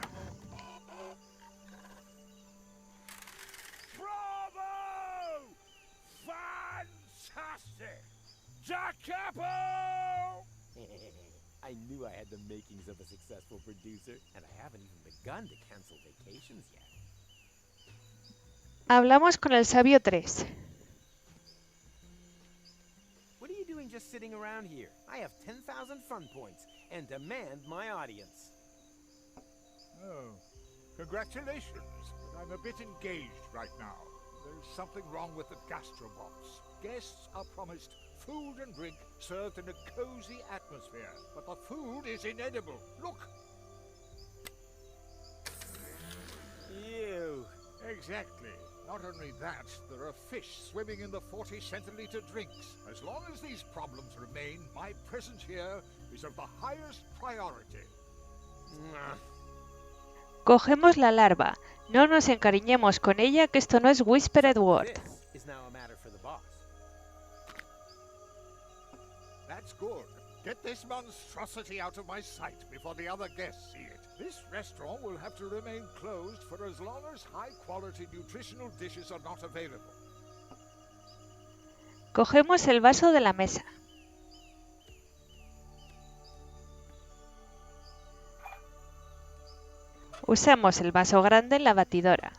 Bravo! Fantastic! Da Capo! I knew I had the makings of a successful producer, and I haven't even begun to cancel vacations yet. Hablamos con el sabio 3. What are you doing just sitting around here? I have 10,000 fun points and demand my audience. Oh, congratulations. I'm a bit engaged right now. There's something wrong with the gastrobots. Guests are promised food and drink served in a cozy atmosphere, but the food is inedible. Look! Ew. Exactly. Not only that, there are fish swimming in the 40-centiliter drinks. As long as these problems remain, my presence here is of the highest priority. Cogemos la larva. No nos encariñemos con ella, que esto no es Whispered Word. This is now a matter for the boss. That's good. Get this monstrosity out of my sight before the other guests see it. This restaurant will have to remain closed for as long as high-quality nutritional dishes are not available. Cogemos el vaso de la mesa. Usamos el vaso grande en la batidora.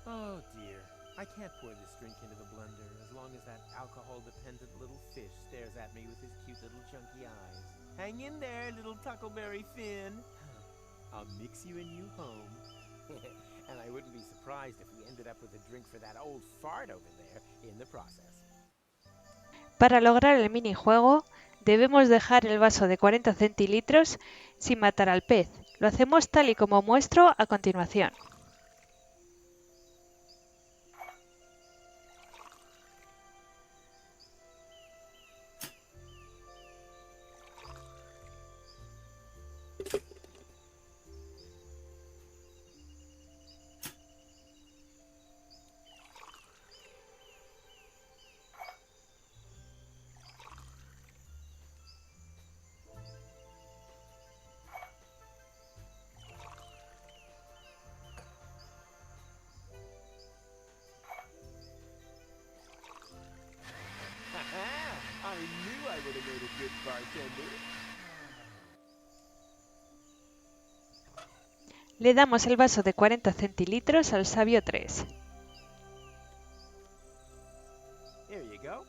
Oh dear. I can't pour this drink into the blender as long as that alcohol-dependent little fish stares at me with his cute little chunky eyes. Hang in there, little Tuckleberry Finn. I'll mix you a new home. And I wouldn't be surprised if we ended up with a drink for that old fart over there in the process. Para lograr el minijuego, debemos dejar el vaso de 40 centilitros sin matar al pez. Lo hacemos tal y como muestro a continuación. I knew I would have made a good bartender. Le damos el vaso de 40 centilitros al Sabio 3. Here you go.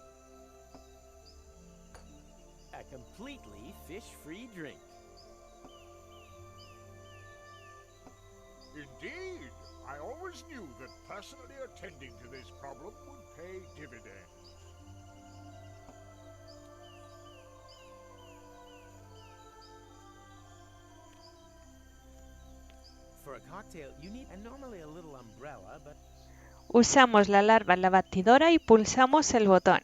A completely fish-free drink. Indeed. I always knew that personally attending to this problem would pay dividends. For a cocktail, you need normally a little umbrella, but Usamos la larva en la batidora y pulsamos el botón.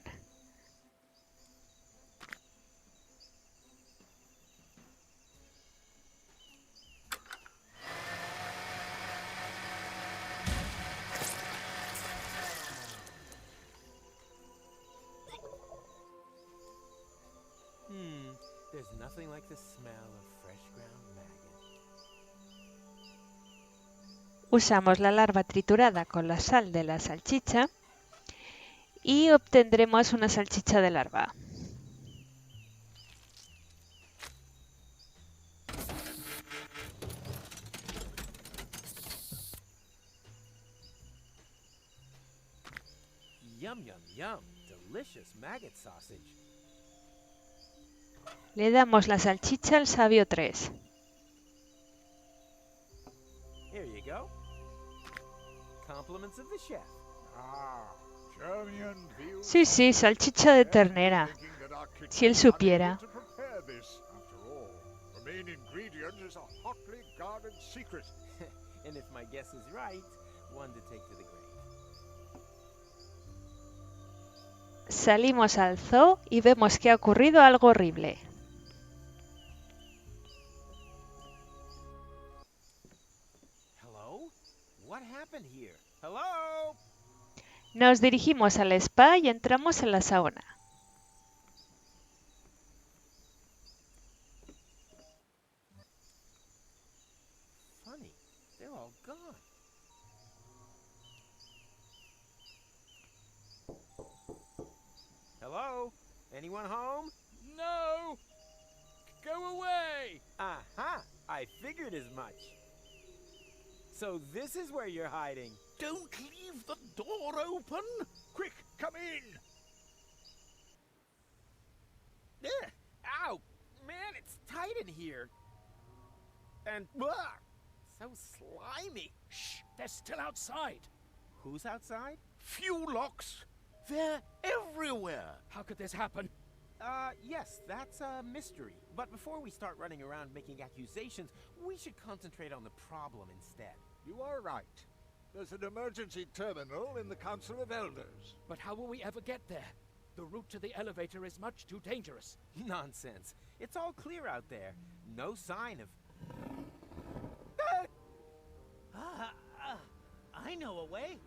there's nothing like the smell of fresh ground maggot. Usamos la larva triturada con la sal de la salchicha y obtendremos una salchicha de larva. Yum, yum, yum. Delicious maggot sausage. Le damos la salchicha al Sabio 3. Here you go. Compliments of the chef. Ah, German veal. Sí, sí, salchicha de ternera. Si él supiera. To prepare this, after all. The main ingredient is a hotly guarded secret. And if my guess is right, one to take to the grave. Salimos al zoo y vemos que ha ocurrido algo horrible. Hello? What happened here? Hello? Nos dirigimos al spa y entramos en la sauna. Funny, they're all gone. Hello? Anyone home? No! Go away! Aha! I figured as much. So this is where you're hiding. Don't leave the door open! Quick, come in! Ugh. Ow! Man, it's tight in here. And so slimy. Shh! They're still outside! Who's outside? Few locks! They're everywhere! How could this happen? Yes, that's a mystery. But before we start running around making accusations, we should concentrate on the problem instead. You are right. There's an emergency terminal in the Council of Elders. But how will we ever get there? The route to the elevator is much too dangerous. Nonsense. It's all clear out there. No sign of... I know a way.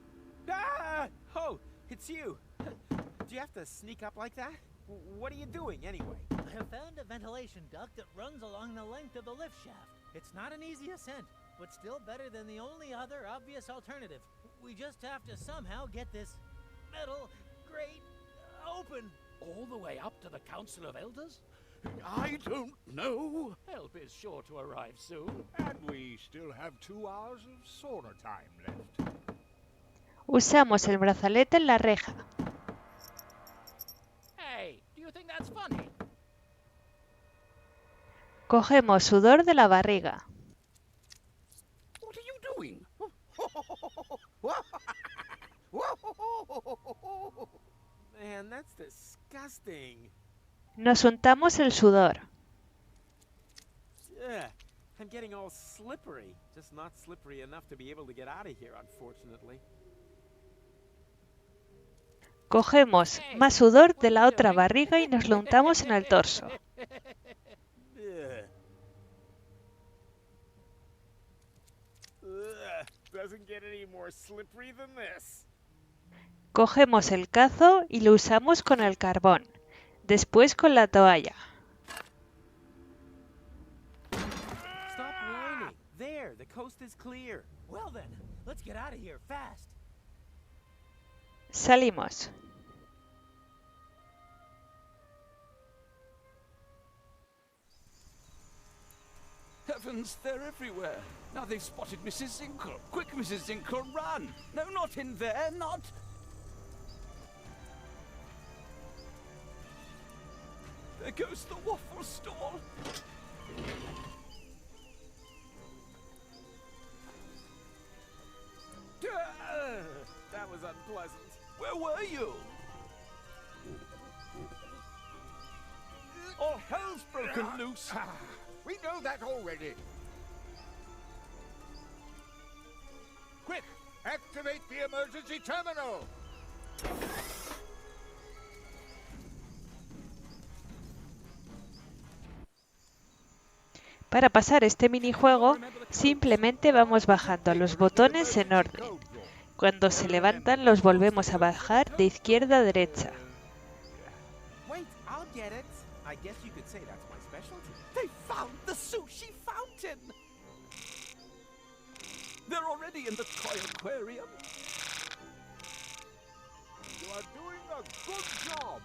Ah! Oh, it's you. Do you have to sneak up like that? What are you doing, anyway? I have found a ventilation duct that runs along the length of the lift shaft. It's not an easy ascent, but still better than the only other obvious alternative. We just have to somehow get this metal grate open. All the way up to the Council of Elders? I don't know. Help is sure to arrive soon. And we still have 2 hours of sauna time left. Usamos el brazalete en la reja. Hey, do you think that's funny? Cogemos sudor de la barriga. What are you doing? Man, that's disgusting. Nos untamos el sudor. Ugh, I'm getting all slippery. Just not slippery enough to be able to get out of here, unfortunately. Cogemos más sudor de la otra barriga y nos lo untamos en el torso. Ugh. Ugh, doesn't get any more slippery than this. Cogemos el cazo y lo usamos con el carbón. Después con la toalla. Stop whining. There, the coast is clear. Well then, let's get out of here fast. Salimos. Heavens, they're everywhere. Now they've spotted Mrs. Zinkle. Quick, Mrs. Zinkle, run! No, not in there, not... There goes the waffle stall. That was unpleasant. Where were you? All hell's broken loose. We know that already. Quick, activate the emergency terminal. Para pasar este minijuego, simplemente vamos bajando los botones en orden. Cuando se levantan, los volvemos a bajar de izquierda a derecha. Wait, I'll get it. I guess you could say that's my specialty. They found the sushi fountain. They're already in the koi aquarium. You are doing a good job.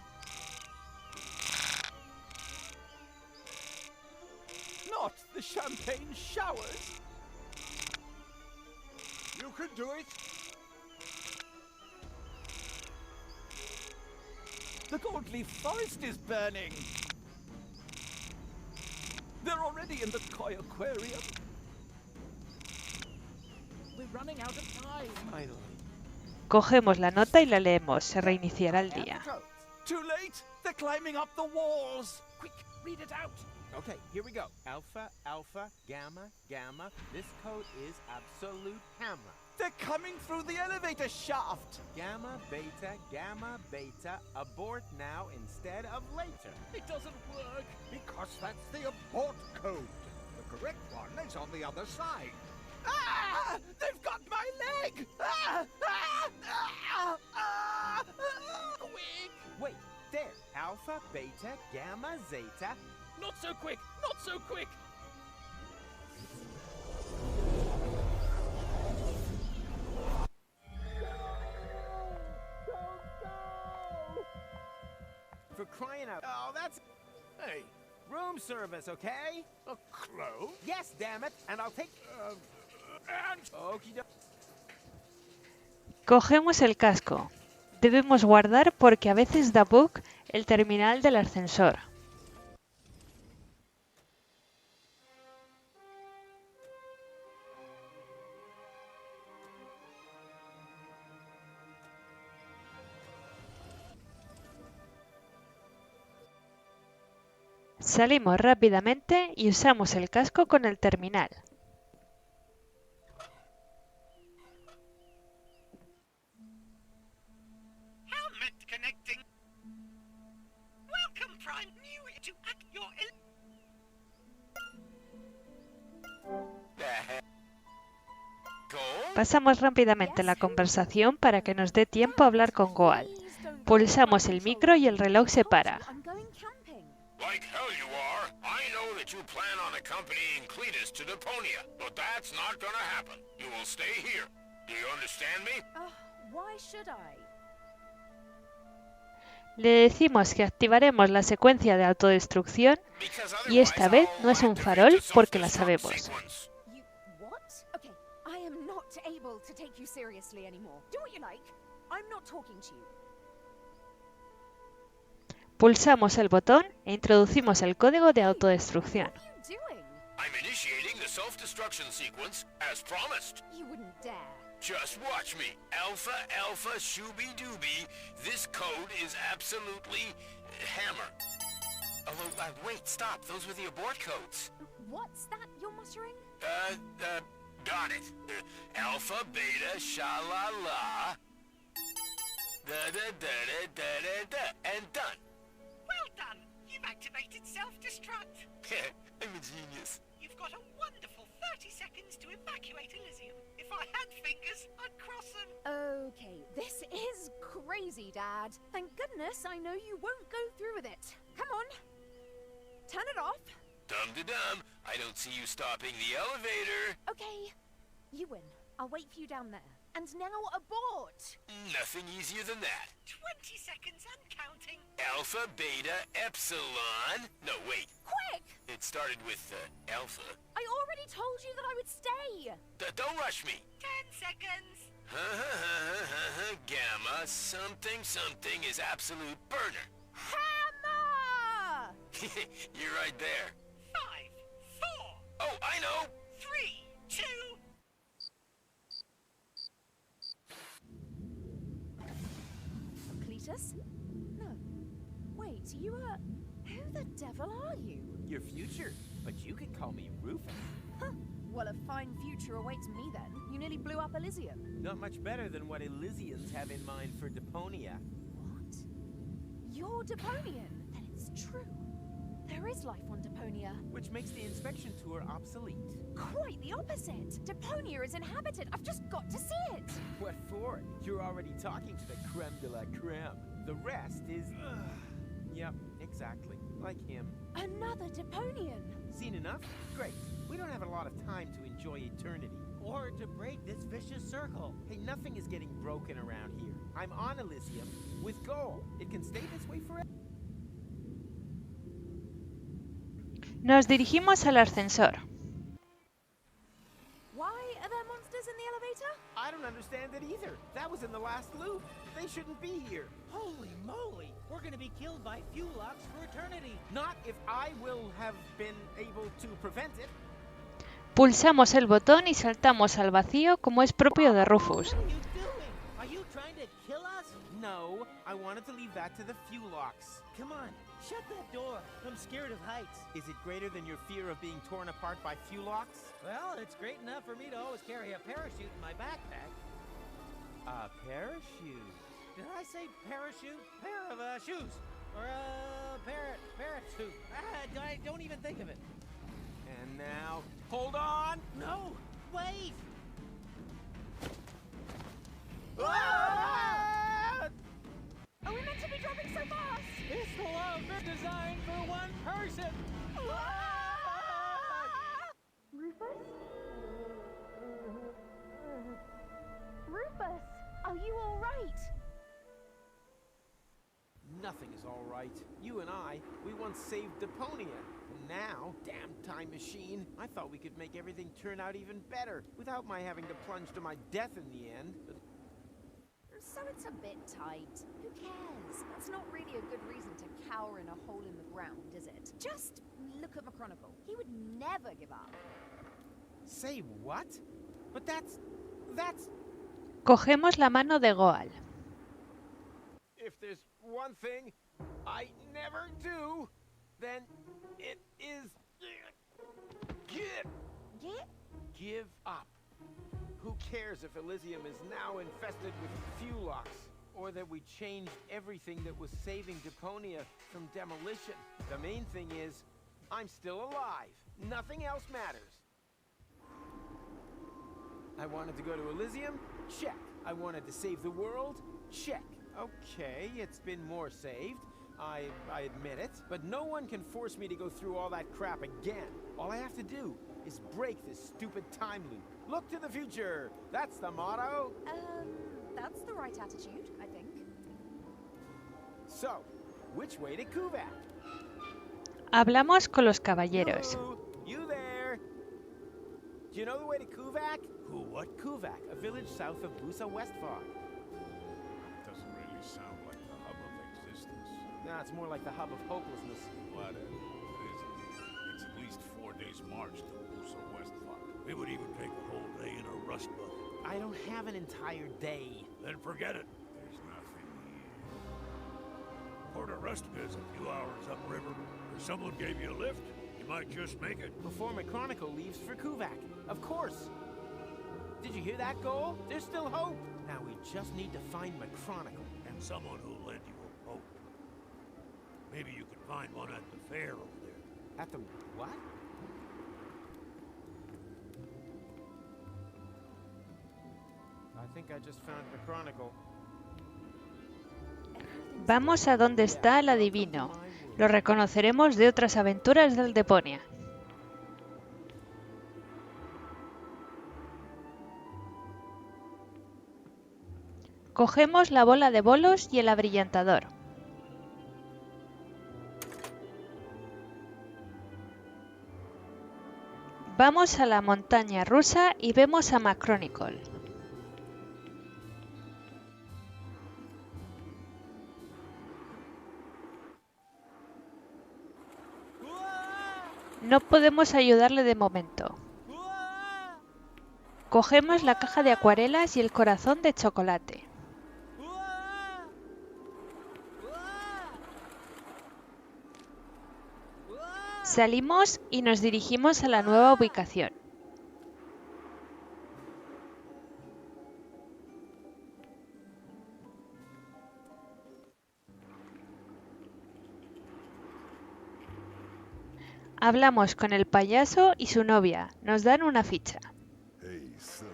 Not the champagne showers. You can do it. The gold leaf forest is burning. They're already in the koi aquarium. We're running out of time. Finally. Cogemos la nota y la leemos. Se reiniciará el día. Too late. They're climbing up the walls. Quick, read it out. Okay, here we go. Alpha, alpha, gamma, gamma. This code is absolute hammer. They're coming through the elevator shaft. Gamma, beta, abort now instead of later. It doesn't work. Because that's the abort code. The correct one is on the other side. Ah! They've got my leg! Ah! Ah! Ah! Ah! Quick! Wait, there. Alpha, beta, gamma, zeta. Not so quick! Not so quick! For crying out. Oh, that's... Hey, room service, okay? a clove? Yes, damn it. And I'll take... And Okie doke. Cogemos el casco. Debemos guardar porque a veces da bug el terminal del ascensor. Salimos rápidamente y usamos el casco con el terminal. Helmet connecting. Welcome, Prime. New to act your Pasamos rápidamente la conversación para que nos dé tiempo a hablar con Goal. Pulsamos el micro y el reloj se para. Like hell you are. I know that you plan on accompanying Cletus to Deponia, but that's not gonna happen. You will stay here. Do you understand me? Why should I? Le decimos que activaremos la secuencia de autodestrucción y esta vez no es un farol porque la sabemos. You what? Okay, I am not able to take you seriously anymore. Do what you like. I'm not talking to you. Pulsamos el botón e introducimos el código de autodestrucción. What are you doing? I'm initiating the self-destruction sequence as promised. You wouldn't dare. Just watch me. Alpha, alpha, shooby-dooby. This code is absolutely hammer. Although, wait, stop. Those were the abort codes. What's that you're muttering? Got it. Alpha, beta, sha-la-la. Da-da-da-da-da-da-da. And done. Well done. You've activated self-destruct. I'm a genius. You've got a wonderful 30 seconds to evacuate Elysium. If I had fingers, I'd cross them. Okay, this is crazy, Dad. Thank goodness I know you won't go through with it. Come on. Turn it off. Dum-de-dum. I don't see you stopping the elevator. Okay. You win. I'll wait for you down there. And now abort! Nothing easier than that. 20 seconds and counting. Alpha, beta, epsilon. No, wait. Quick! It started with alpha. I already told you that I would stay! Don't rush me. 10 seconds. Gamma, something, something is absolute burner. Hammer! You're right there. 5, 4. Oh, I know. 3, 2. No. Wait, you are... Who the devil are you? Your future, but you can call me Rufus. Huh. Well, a fine future awaits me then. You nearly blew up Elysium. Not much better than what Elysians have in mind for Deponia. What? You're Deponian? Then it's true. There is life on Deponia. Which makes the inspection tour obsolete. Quite the opposite. Deponia is inhabited. I've just got to see it. What for? You're already talking to the creme de la creme. The rest is... Yep, exactly. Like him. Another Deponian. Seen enough? Great. We don't have a lot of time to enjoy eternity. Or to break this vicious circle. Hey, nothing is getting broken around here. I'm on Elysium with gold. It can stay this way forever. Nos dirigimos al ascensor. Why are there monsters in the elevator? I don't understand it either. That was in the last loop. They shouldn't be here. Holy moly! We're gonna be killed by Fuelox for eternity. Not if I will have been able to prevent it. Pulsamos el botón y saltamos al vacío como es propio de Rufus. What are you doing? Are you trying to kill us? No, I wanted to leave that to the Fuelox. Come on, shut that door. I'm scared of heights. Is it greater than your fear of being torn apart by Fuelox? Well, it's great enough for me to always carry a parachute in my backpack. A parachute? Did I say parachute? Pair of shoes. Or a parrot suit. I don't even think of it. And now, hold on! No! Wait! Ah! Are we meant to be dropping so fast? This world is designed for one person! Rufus? Rufus, are you all right? Nothing is all right. You and I, we once saved Deponia. And now, damn time machine, I thought we could make everything turn out even better without my having to plunge to my death in the end. But So it's a bit tight. Who cares? That's not really a good reason to cower in a hole in the ground, is it? Just look at McChronicle. He would never give up. say what? But that's... Cogemos la mano de Goal. If there's one thing I never do, then it is... Give up. Who cares if Elysium is now infested with Fuelox, or that we changed everything that was saving Deponia from demolition? The main thing is, I'm still alive. Nothing else matters. I wanted to go to Elysium? Check. I wanted to save the world? Check. Okay, it's been more saved. I admit it. But no one can force me to go through all that crap again. All I have to do is break this stupid time loop. Look to the future. That's the motto. That's the right attitude, I think. So, which way to Kuvak? Hablamos con los caballeros. You there? Do you know the way to Kuvak? Who? What? Kuvak, a village south of Busa Westfall. Doesn't really sound like the hub of existence. Nah, it's more like the hub of hopelessness. Whatever. It isn't. It's at least 4 days' march to Busa Westfall. It would even take a whole day in a rust bucket. I don't have an entire day. Then forget it. There's nothing here. Port Rustica is a few hours upriver. If someone gave you a lift, you might just make it. Before my chronicle leaves for Kuvak. Of course. Did you hear that, Goal? There's still hope. Now we just need to find my chronicle. And someone who'll lend you a boat. Maybe you can find one at the fair over there. At the what? I think I just found the chronicle. Vamos a donde está el adivino. Lo reconoceremos de otras aventuras del Deponia. Cogemos la bola de bolos y el abrillantador. Vamos a la montaña rusa y vemos a Macronicle. No podemos ayudarle de momento. Cogemos la caja de acuarelas y el corazón de chocolate. Salimos y nos dirigimos a la nueva ubicación. Hablamos con el payaso y su novia. Nos dan una ficha. Hey, son,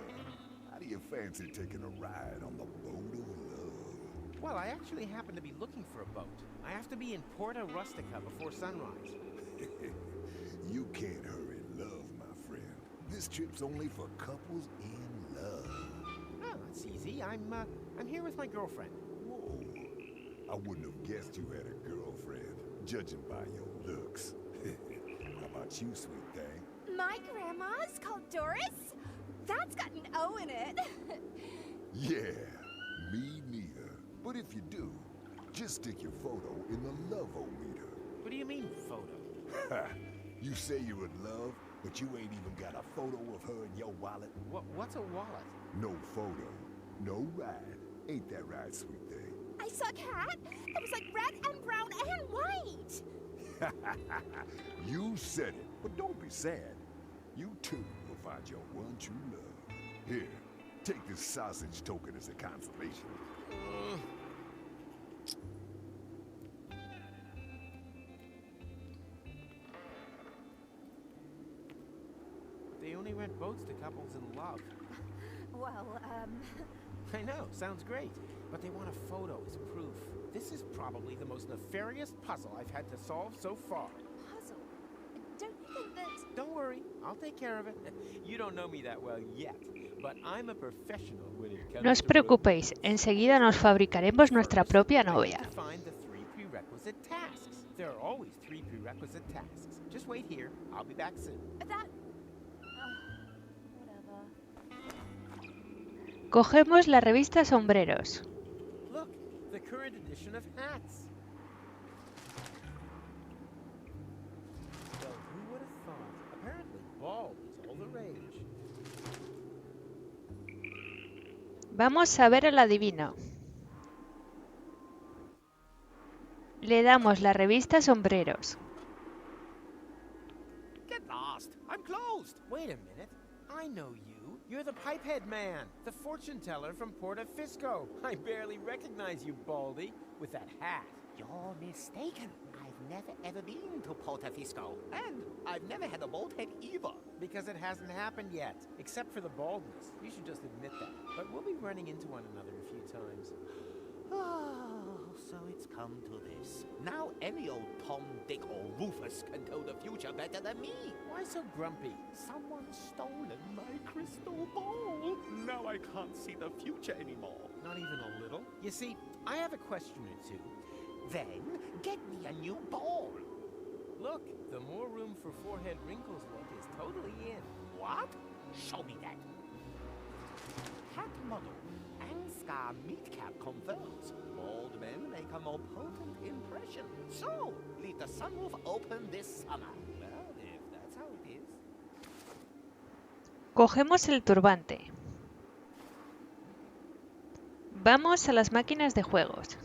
how do you fancy taking a ride on the boat of love? Well, I actually happen to be looking for a boat. I have to be in Porta Rustica before sunrise. You can't hurry love, my friend. This trip's only for couples in love. Oh, that's easy. I'm here with my girlfriend. Whoa. I wouldn't have guessed you had a girlfriend, judging by your looks. How about you, sweet thing? My grandma's called Doris? That's got an O in it. Yeah, me neither. But if you do, just stick your photo in the love-o-meter. What do you mean, photo? Ha! You say you're in love, but you ain't even got a photo of her in your wallet? What's a wallet? No photo, no ride. Ain't that right, sweet thing? I saw a cat that was like red and brown and white. You said it, but don't be sad. You too will find your one true love. Here, take this sausage token as a consolation. They only rent boats to couples in love. Well, I know, sounds great. But they want a photo as proof. This is probably the most nefarious puzzle I've had to solve so far. Puzzle? Don't you think that... Don't worry, I'll take care of it. You don't know me that well yet, but I'm a professional when it comes No os preocupéis, enseguida nos fabricaremos nuestra propia novia. to find the 3 prerequisite tasks. There are always 3 prerequisite tasks. Just wait here. I'll be back soon. That... Cogemos la revista Sombreros. Look, the current edition of hats. Well, who would have thought? Apparently, bald is all the rage. Vamos a ver al adivino. Le damos la revista Sombreros. Get lost. I'm closed. Wait a minute. I know you. You're the Pipehead Man, the fortune teller from Porta Fisco. I barely recognize you, Baldy, with that hat. You're mistaken. I've never ever been to Porta Fisco. And I've never had a bald head either. Because it hasn't happened yet, except for the baldness. You should just admit that. But we'll be running into one another a few times. Oh, so it's come to this. Now any old Tom, Dick, or Rufus can tell the future better than me. Why so grumpy? Someone's stolen my crystal ball. Now I can't see the future anymore. Not even a little? You see, I have a question or two. Then get me a new ball. Look, the more room for forehead wrinkles look is totally in. What? Show me that. Hat model. Angskar meatcap confirms. Bald men make a more potent impression. So, leave the sunroof open this summer. Well, if that's how it is. Cogemos el turbante. Vamos a las máquinas de juegos.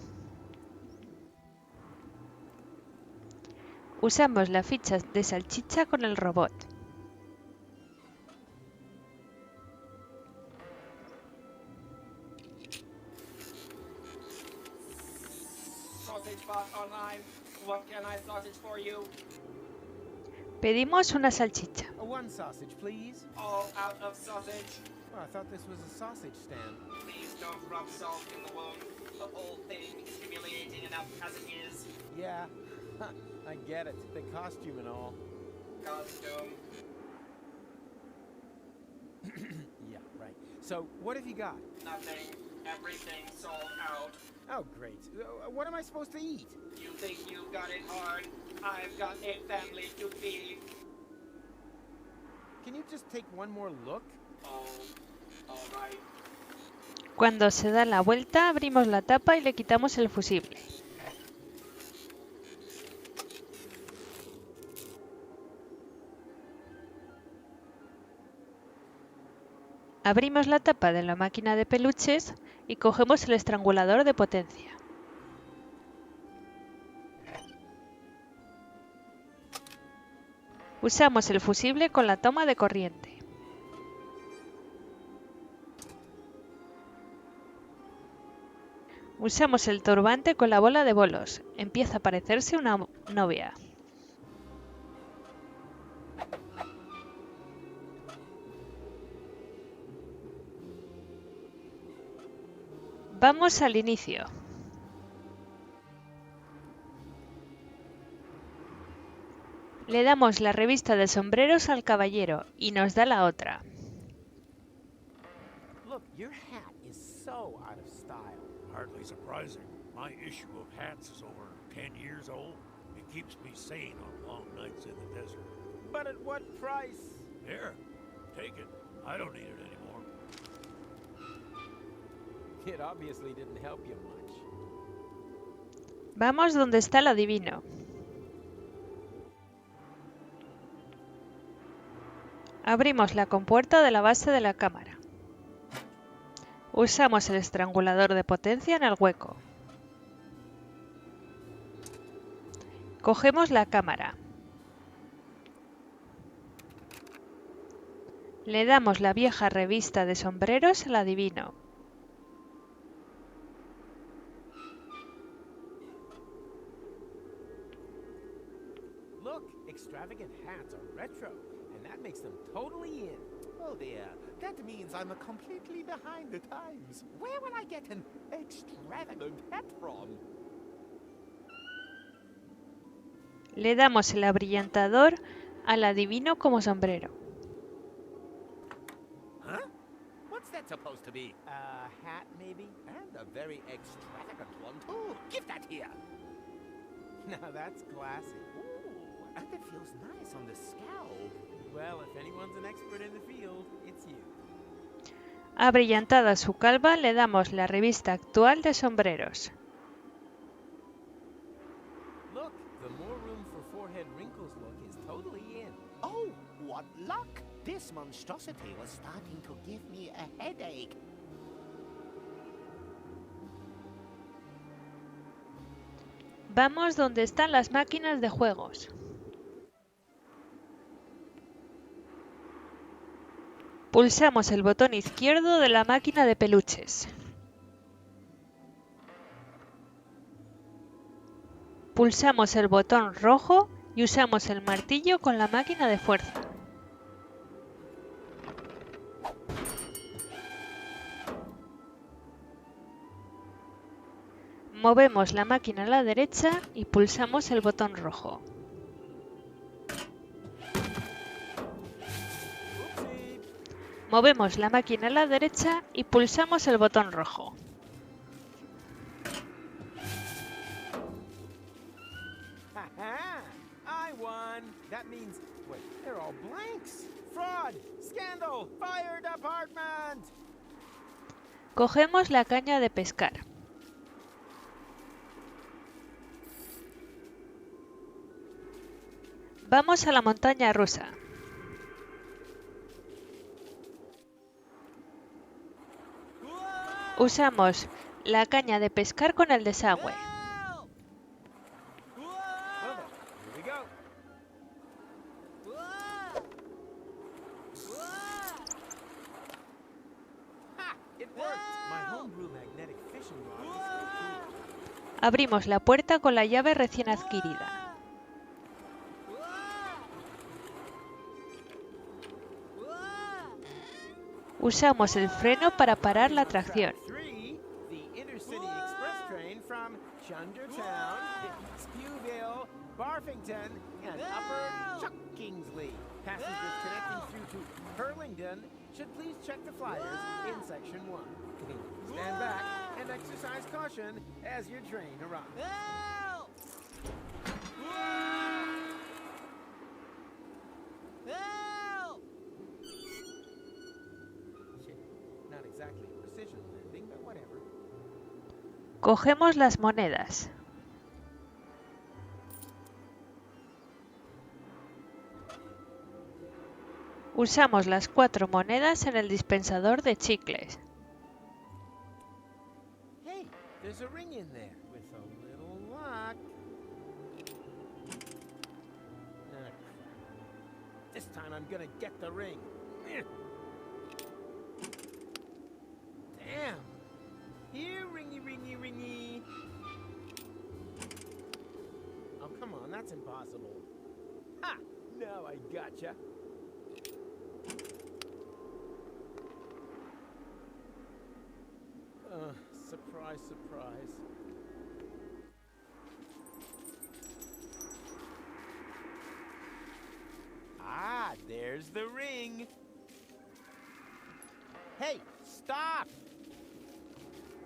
Usamos la ficha de salchicha con el robot. Sausage bot online. What can I sausage for you? Pedimos una salchicha. One sausage, please. All out of sausage. Oh, I thought this was a sausage stand. Please don't rub salt in the wound. The whole thing is humiliating enough as it is. Yeah, I get it. The costume and all. Costume. Yeah, right. So, what have you got? Nothing. Everything sold out. Oh, great. What am I supposed to eat? You think you've got it hard? I've got a family to feed. Can you just take one more look? Oh, all right. Cuando se da la vuelta, abrimos la tapa y le quitamos el fusible. Abrimos la tapa de la máquina de peluches y cogemos el estrangulador de potencia. Usamos el fusible con la toma de corriente. Usamos el turbante con la bola de bolos. Empieza a parecerse una novia. Vamos al inicio. Le damos la revista de sombreros al caballero y nos da la otra. Look, your hat is so out of style. Hardly surprising. My issue of hats is over 10 years old. It keeps me sane on long nights in the desert. But at what price? Here, take it. I don't need it anymore. It obviously didn't help you much. Vamos donde está el adivino. Abrimos la compuerta de la base de la cámara. Usamos el estrangulador de potencia en el hueco. Cogemos la cámara. Le damos la vieja revista de sombreros al adivino. Look, extravagant hats are retro, and that makes them totally in. Oh dear, that means I'm completely behind the times. Where will I get an extravagant hat from? Le damos el abrillantador al adivino como sombrero. Huh? What's that supposed to be? A hat, maybe? And a very extravagant one, too. Give that here. Now that's classy. Ooh, and it feels nice on the scalp. Well, if anyone's an expert in the field, it's you. Abrillantada su calva, le damos la revista actual de sombreros. Look, the more room for forehead wrinkles look is totally in. Oh, what luck! This monstrosity was starting to give me a headache. Vamos donde están las máquinas de juegos. Pulsamos el botón izquierdo de la máquina de peluches. Pulsamos el botón rojo y usamos el martillo con la máquina de fuerza. Movemos la máquina a la derecha y pulsamos el botón rojo. Movemos la máquina a la derecha y pulsamos el botón rojo. I won! That means... Wait, they're all blanks! Fraud! Scandal! Fire department! Cogemos la caña de pescar. Vamos a la montaña rusa. Usamos la caña de pescar con el desagüe. Abrimos la puerta con la llave recién adquirida. Usamos el freno para parar la atracción. Should please check the flyers in section 1. Stand back and exercise caution as your train arrives. Help! Help! Shit, not exactly a precision landing, but whatever. Cogemos las monedas. Usamos las 4 monedas en el dispensador de chicles. Hey, there's a ring in there with a little luck. Ah, crap. This time I'm gonna get the ring. Damn. Here, ringy, ringy, ringy. Oh, come on, that's impossible. Ha! Now I gotcha. Surprise, surprise. Ah, there's the ring. Hey, stop!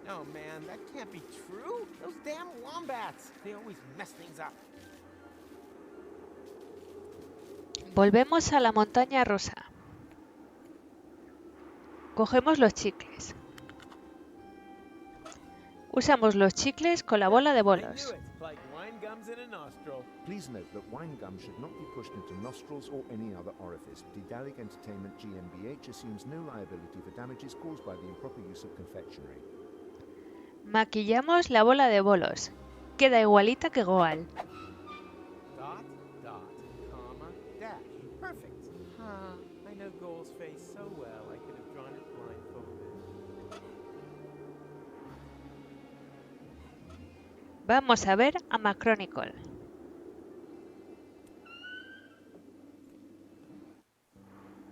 Oh man, that can't be true. Those damn wombats. They always mess things up. Volvemos a la montaña rusa. Cogemos los chicles. Usamos los chicles con la bola de bolos. Please note that wine gum should not be pushed into nostrils or any other orifice. Didalic Entertainment GmbH assumes no liability for damages caused by the improper use of confectionery. Maquillamos la bola de bolos. Queda igualita que Goal. Dot, dot, comma, dash. Perfect. Huh, I know Goal's face so well, I could have drawn it blindfolded. Vamos a ver a Macronicle.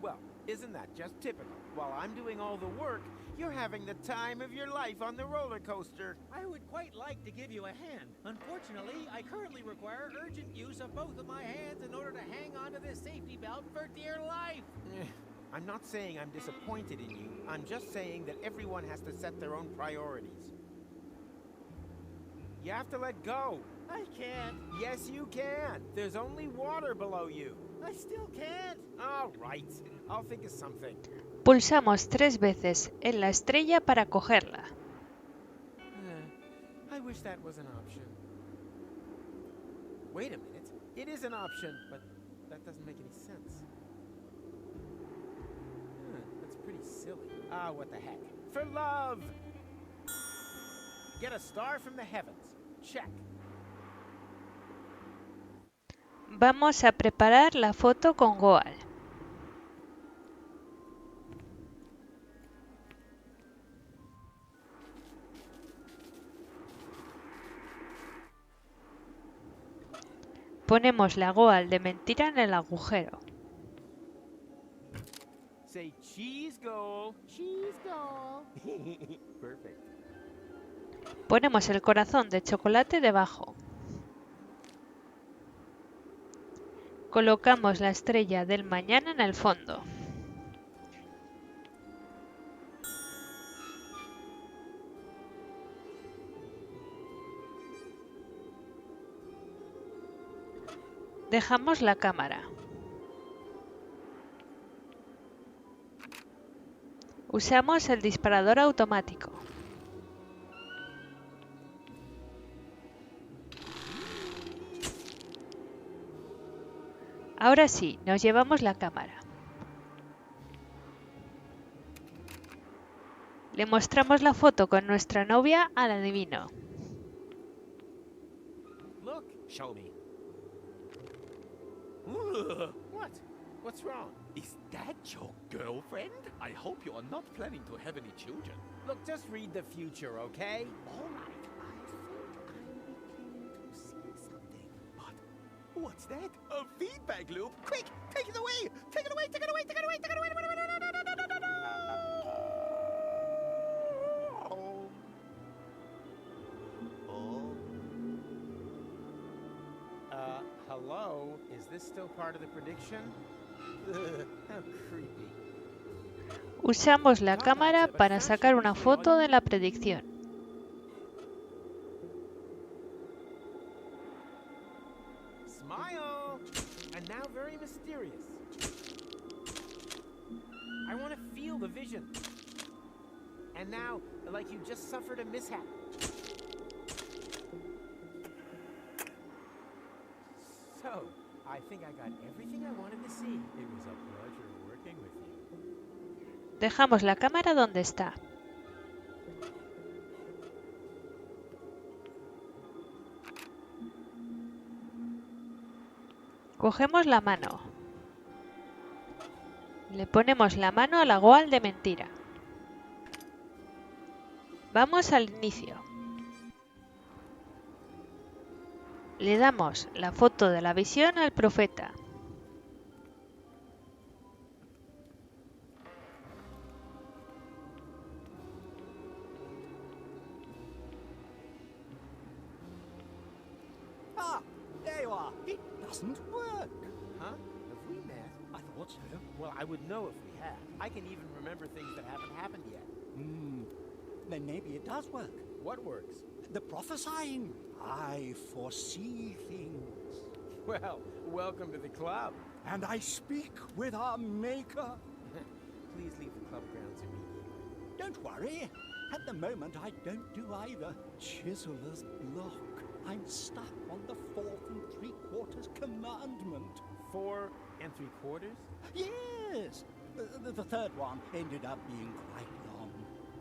Well, isn't that just typical? While I'm doing all the work, you're having the time of your life on the roller coaster. I would quite like to give you a hand. Unfortunately, I currently require urgent use of both of my hands in order to hang onto this safety belt for dear life. I'm not saying I'm disappointed in you. I'm just saying that everyone has to set their own priorities. You have to let go. I can't. Yes, you can. There's only water below you. I still can't. All right. I'll think of something. Pulsamos 3 veces en la estrella para cogerla. I wish that was an option. Wait a minute. It is an option, but that doesn't make any sense. That's pretty silly. Ah, what the heck. For love! Get a star from the heavens. Check. Vamos a preparar la foto con Goal. Ponemos la Goal de mentira en el agujero. Say cheese Goal. Cheese Goal. Perfect. Ponemos el corazón de chocolate debajo. Colocamos la estrella del mañana en el fondo. Dejamos la cámara. Usamos el disparador automático. Ahora sí, nos llevamos la cámara. Le mostramos la foto con nuestra novia al adivino. Look, show me. What? What's wrong? Is that your girlfriend? I hope you are not planning to have any children. Look, just read the future, okay? All right, I think I'm beginning to see something. But what's that? A feedback loop? Quick, take it away! Take it away, take it away, take it away, take it away! Hello? Is this still part of the prediction? Ugh, how creepy. Usamos la cámara para sacar una foto de la predicción. Smile! And now very mysterious. I want to feel the vision. And now, like you just suffered a mishap. So, I think I got everything I wanted to see. It was a pleasure working with you. Dejamos la cámara donde está. Cogemos la mano. Le ponemos la mano a la goal de mentira. Vamos al inicio. Le damos la foto de la visión al profeta. Ah, there you are. It doesn't work. Huh? Have we met? I thought so. Well, I would know if we had. I can even remember things that haven't happened yet. Then maybe it does work. What works? The prophesying. I foresee things. Well, welcome to the club. And I speak with our maker. Please leave the club grounds immediately. Don't worry. At the moment, I don't do either. Chiseler's block. I'm stuck on the 4 3/4 commandment. 4 3/4? Yes. The third one ended up being quite long.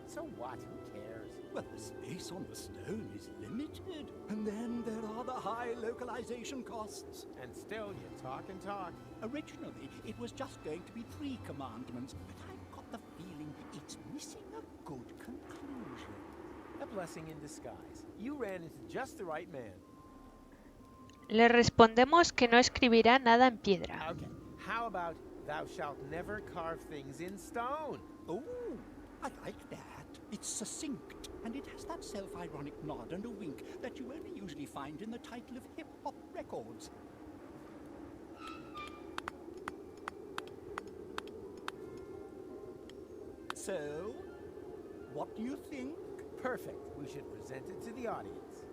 So what? Who cares? Well, the space on the stone is limited. And then there are the high localization costs. And still, you talk and talk. Originally, it was just going to be 3 commandments, but I've got the feeling it's missing a good conclusion. A blessing in disguise. You ran into just the right man. Le respondemos que no escribirá nada en piedra. Okay, how about thou shalt never carve things in stone? Oh, I like that. It's succinct, and it has that self-ironic nod and a wink that you only usually find in the title of hip-hop records. So, what do you think? Perfect. We should present it to the audience.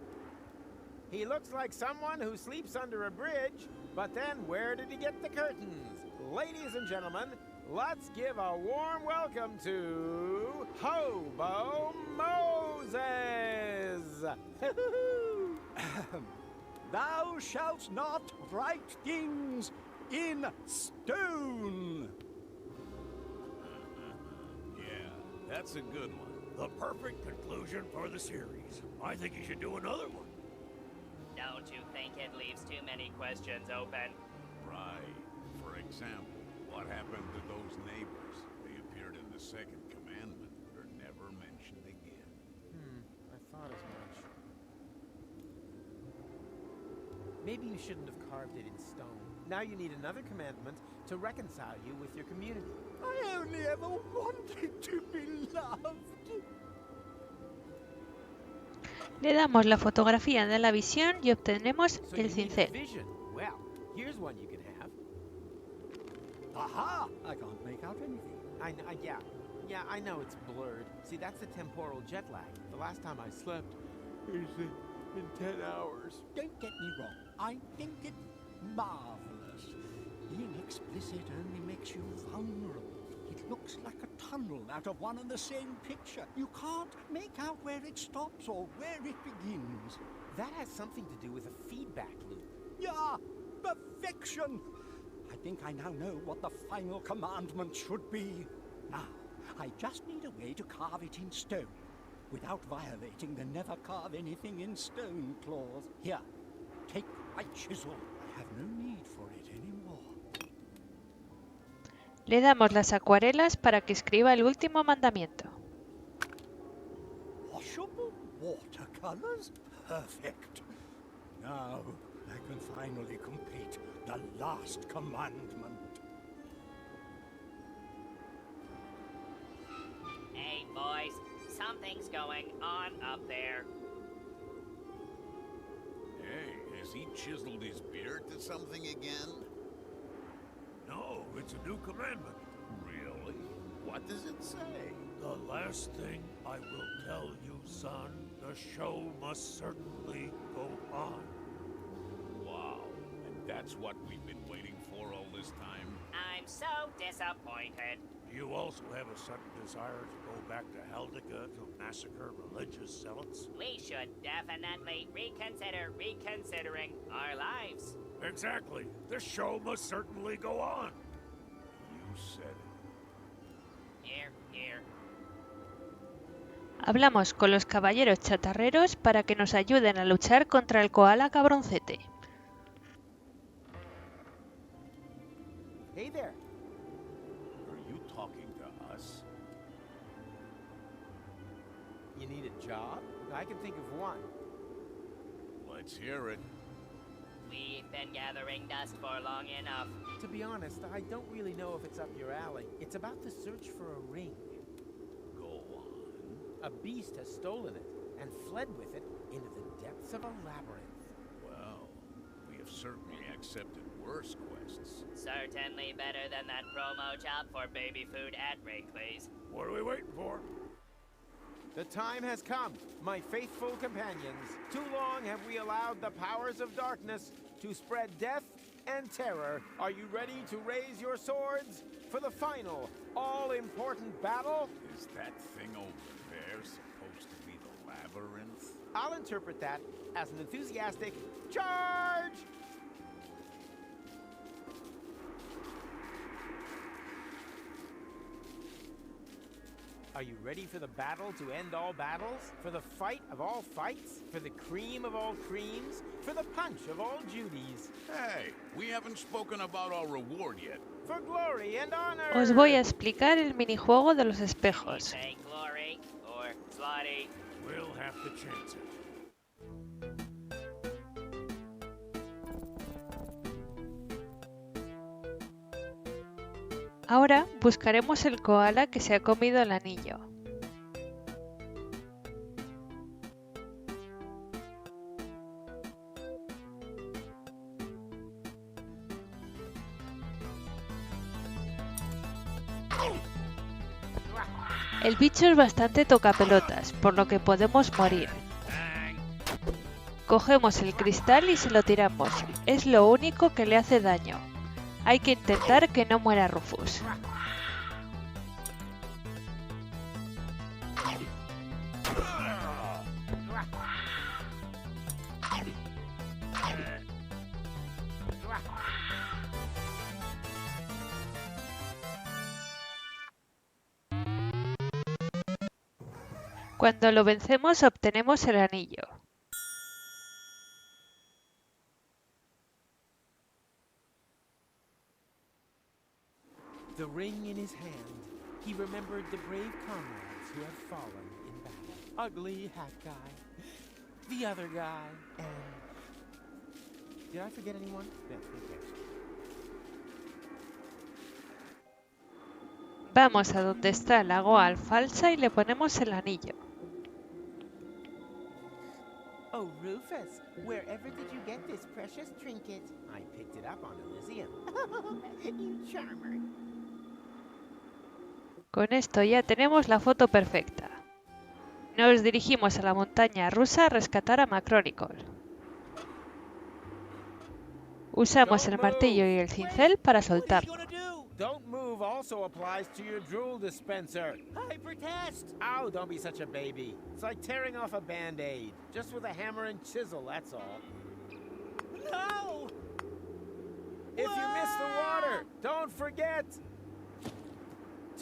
He looks like someone who sleeps under a bridge, but then where did he get the curtains? Ladies and gentlemen, let's give a warm welcome to Hobo Moses! Thou shalt not write things in stone! Yeah, that's a good one. The perfect conclusion for the series. I think you should do another one. Don't you think it leaves too many questions open? Right. For example, what happened to those neighbors? They appeared in the second commandment, but are never mentioned again. I thought as much. Maybe you shouldn't have carved it in stone. Now you need another commandment to reconcile you with your community. I only ever wanted to be loved. Le damos la fotografía de la visión y obtenemos So el you need a cincel. vision. Well, here's one you can have. Aha! I can't make out anything. Yeah, I know it's blurred. See, that's the temporal jet lag. The last time I slept was in 10 hours. Don't get me wrong. I think it Marvelous. Being explicit only makes you vulnerable. It looks like a tunnel out of one and the same picture. You can't make out where it stops or where it begins. That has something to do with a feedback loop. Yeah, perfection! I think I now know what the final commandment should be. Now, I just need a way to carve it in stone, without violating the never carve anything in stone clause. Here, take my chisel. I have no need for it anymore. Le damos las acuarelas para que escriba el último mandamiento. Washable watercolors? Perfect. Now, I can finally complete the last commandment. Hey, boys. Something's going on up there. Hey, has he chiseled his beard to something again? No, it's a new commandment. Really? What does it say? The last thing I will tell you, son, the show must certainly go on. Wow, and that's what we've been waiting for all this time? I'm so disappointed. Do you also have a sudden desire to go back to Heldica to massacre religious zealots? We should definitely reconsider reconsidering our lives. Exactly. The show must certainly go on. You said it. Here, here. Hablamos con los caballeros chatarreros para que nos ayuden a luchar contra el koala cabroncete. Hey there. Are you talking to us? You need a job? I can think of one. Let's hear it. We've been gathering dust for long enough. To be honest, I don't really know if it's up your alley. It's about the search for a ring. Go on. A beast has stolen it and fled with it into the depths of a labyrinth. Well, we have certainly accepted worse quests. Certainly better than that promo job for baby food at Wrigley's. What are we waiting for? The time has come, my faithful companions. Too long have we allowed the powers of darkness to spread death and terror. Are you ready to raise your swords for the final, all-important battle? Is that thing over there supposed to be the labyrinth? I'll interpret that as an enthusiastic charge! Are you ready for the battle to end all battles? For the fight of all fights? For the cream of all creams? For the punch of all Judys? Hey, we haven't spoken about our reward yet. For glory and honor! Os voy a explicar el minijuego de los espejos. Say glory or slutty. We'll have to chance it. Ahora buscaremos el koala que se ha comido el anillo. El bicho es bastante tocapelotas, por lo que podemos morir. Cogemos el cristal y se lo tiramos. Es lo único que le hace daño. Hay que intentar que no muera Rufus. Cuando lo vencemos obtenemos el anillo. The ring in his hand, he remembered the brave comrades who had fallen in battle. Ugly hat guy, the other guy, and... Did I forget anyone? No, who cares? Vamos a donde está la Goal falsa y le ponemos el anillo. Oh, Rufus, wherever did you get this precious trinket? I picked it up on Elysium. You charmer. Con esto ya tenemos la foto perfecta. Nos dirigimos a la montaña rusa a rescatar a Macronicle. Usamos el martillo y el cincel para soltarlo. Don't move also applies to your drool dispenser. I protest! Ow, don't be such a baby. It's like tearing off a Band-Aid. Just with a hammer and chisel, that's all. No! If you miss the water, don't forget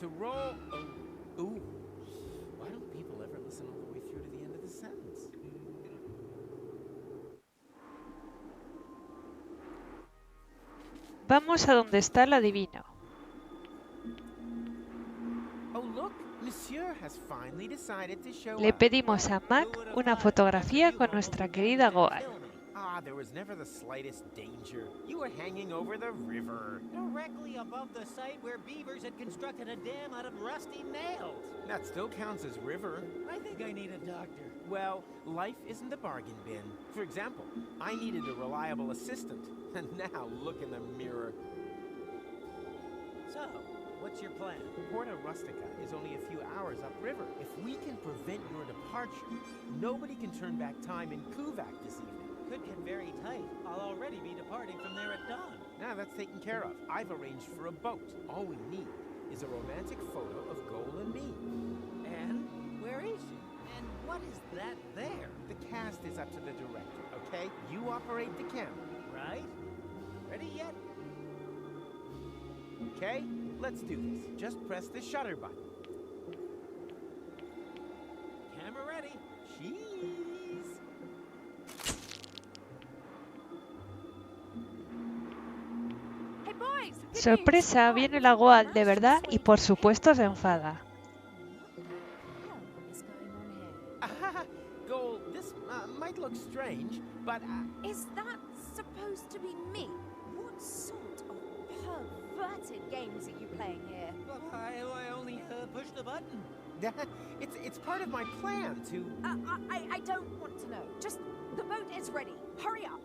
to roll. Oh, ooh. Why don't people ever listen all the way through to the end of the sentence? Vamos a donde está el adivino. Oh, look, Monsieur has finally decided to show Le up. pedimos a Mac una fotografía con nuestra querida Goal. Ah, there was never the slightest danger. You were hanging over the river. Directly above the site where beavers had constructed a dam out of rusty nails. That still counts as river. I think I need a doctor. Well, life isn't a bargain bin. For example, I needed a reliable assistant. And now look in the mirror. So, what's your plan? Porta Rustica is only a few hours upriver. If we can prevent your departure, nobody can turn back time in Kuvak this evening. Could get very tight. I'll already be departing from there at dawn. Now that's taken care of. I've arranged for a boat. All we need is a romantic photo of Goal and me. And where is she? And what is that there? The cast is up to the director, okay? You operate the camera. Right? Ready yet? Okay, let's do this. Just press the shutter button. Camera ready. Cheese. Hey boys! good Sorpresa, news. viene la Goal de verdad y por supuesto se enfada. Goal, this might look strange, but... Is that supposed to be me? What sort of perverted games are you playing here? Well, I only pushed the button. It's part of my plan to... I don't want to know. Just, the boat is ready. Hurry up.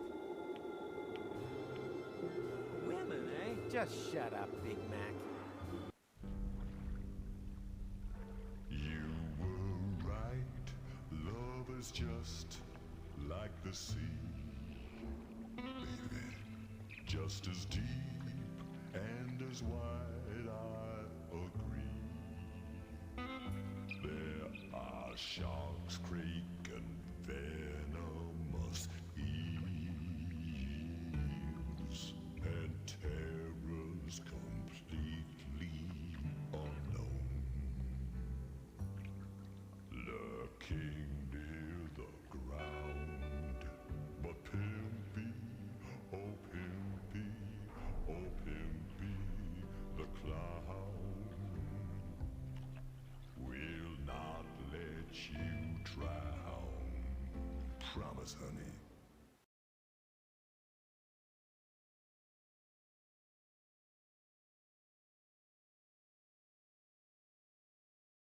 Women, eh? Just shut up, Big Mac. You were right. Love is just like the sea. Baby, just as deep and as wide, I agree. There are sharks, crake, and venomous eels, and terrors completely unknown, lurking near the ground. But Pimpy, oh Pimpy, oh Pimpy, the clown will not let you drown. Promise, honey.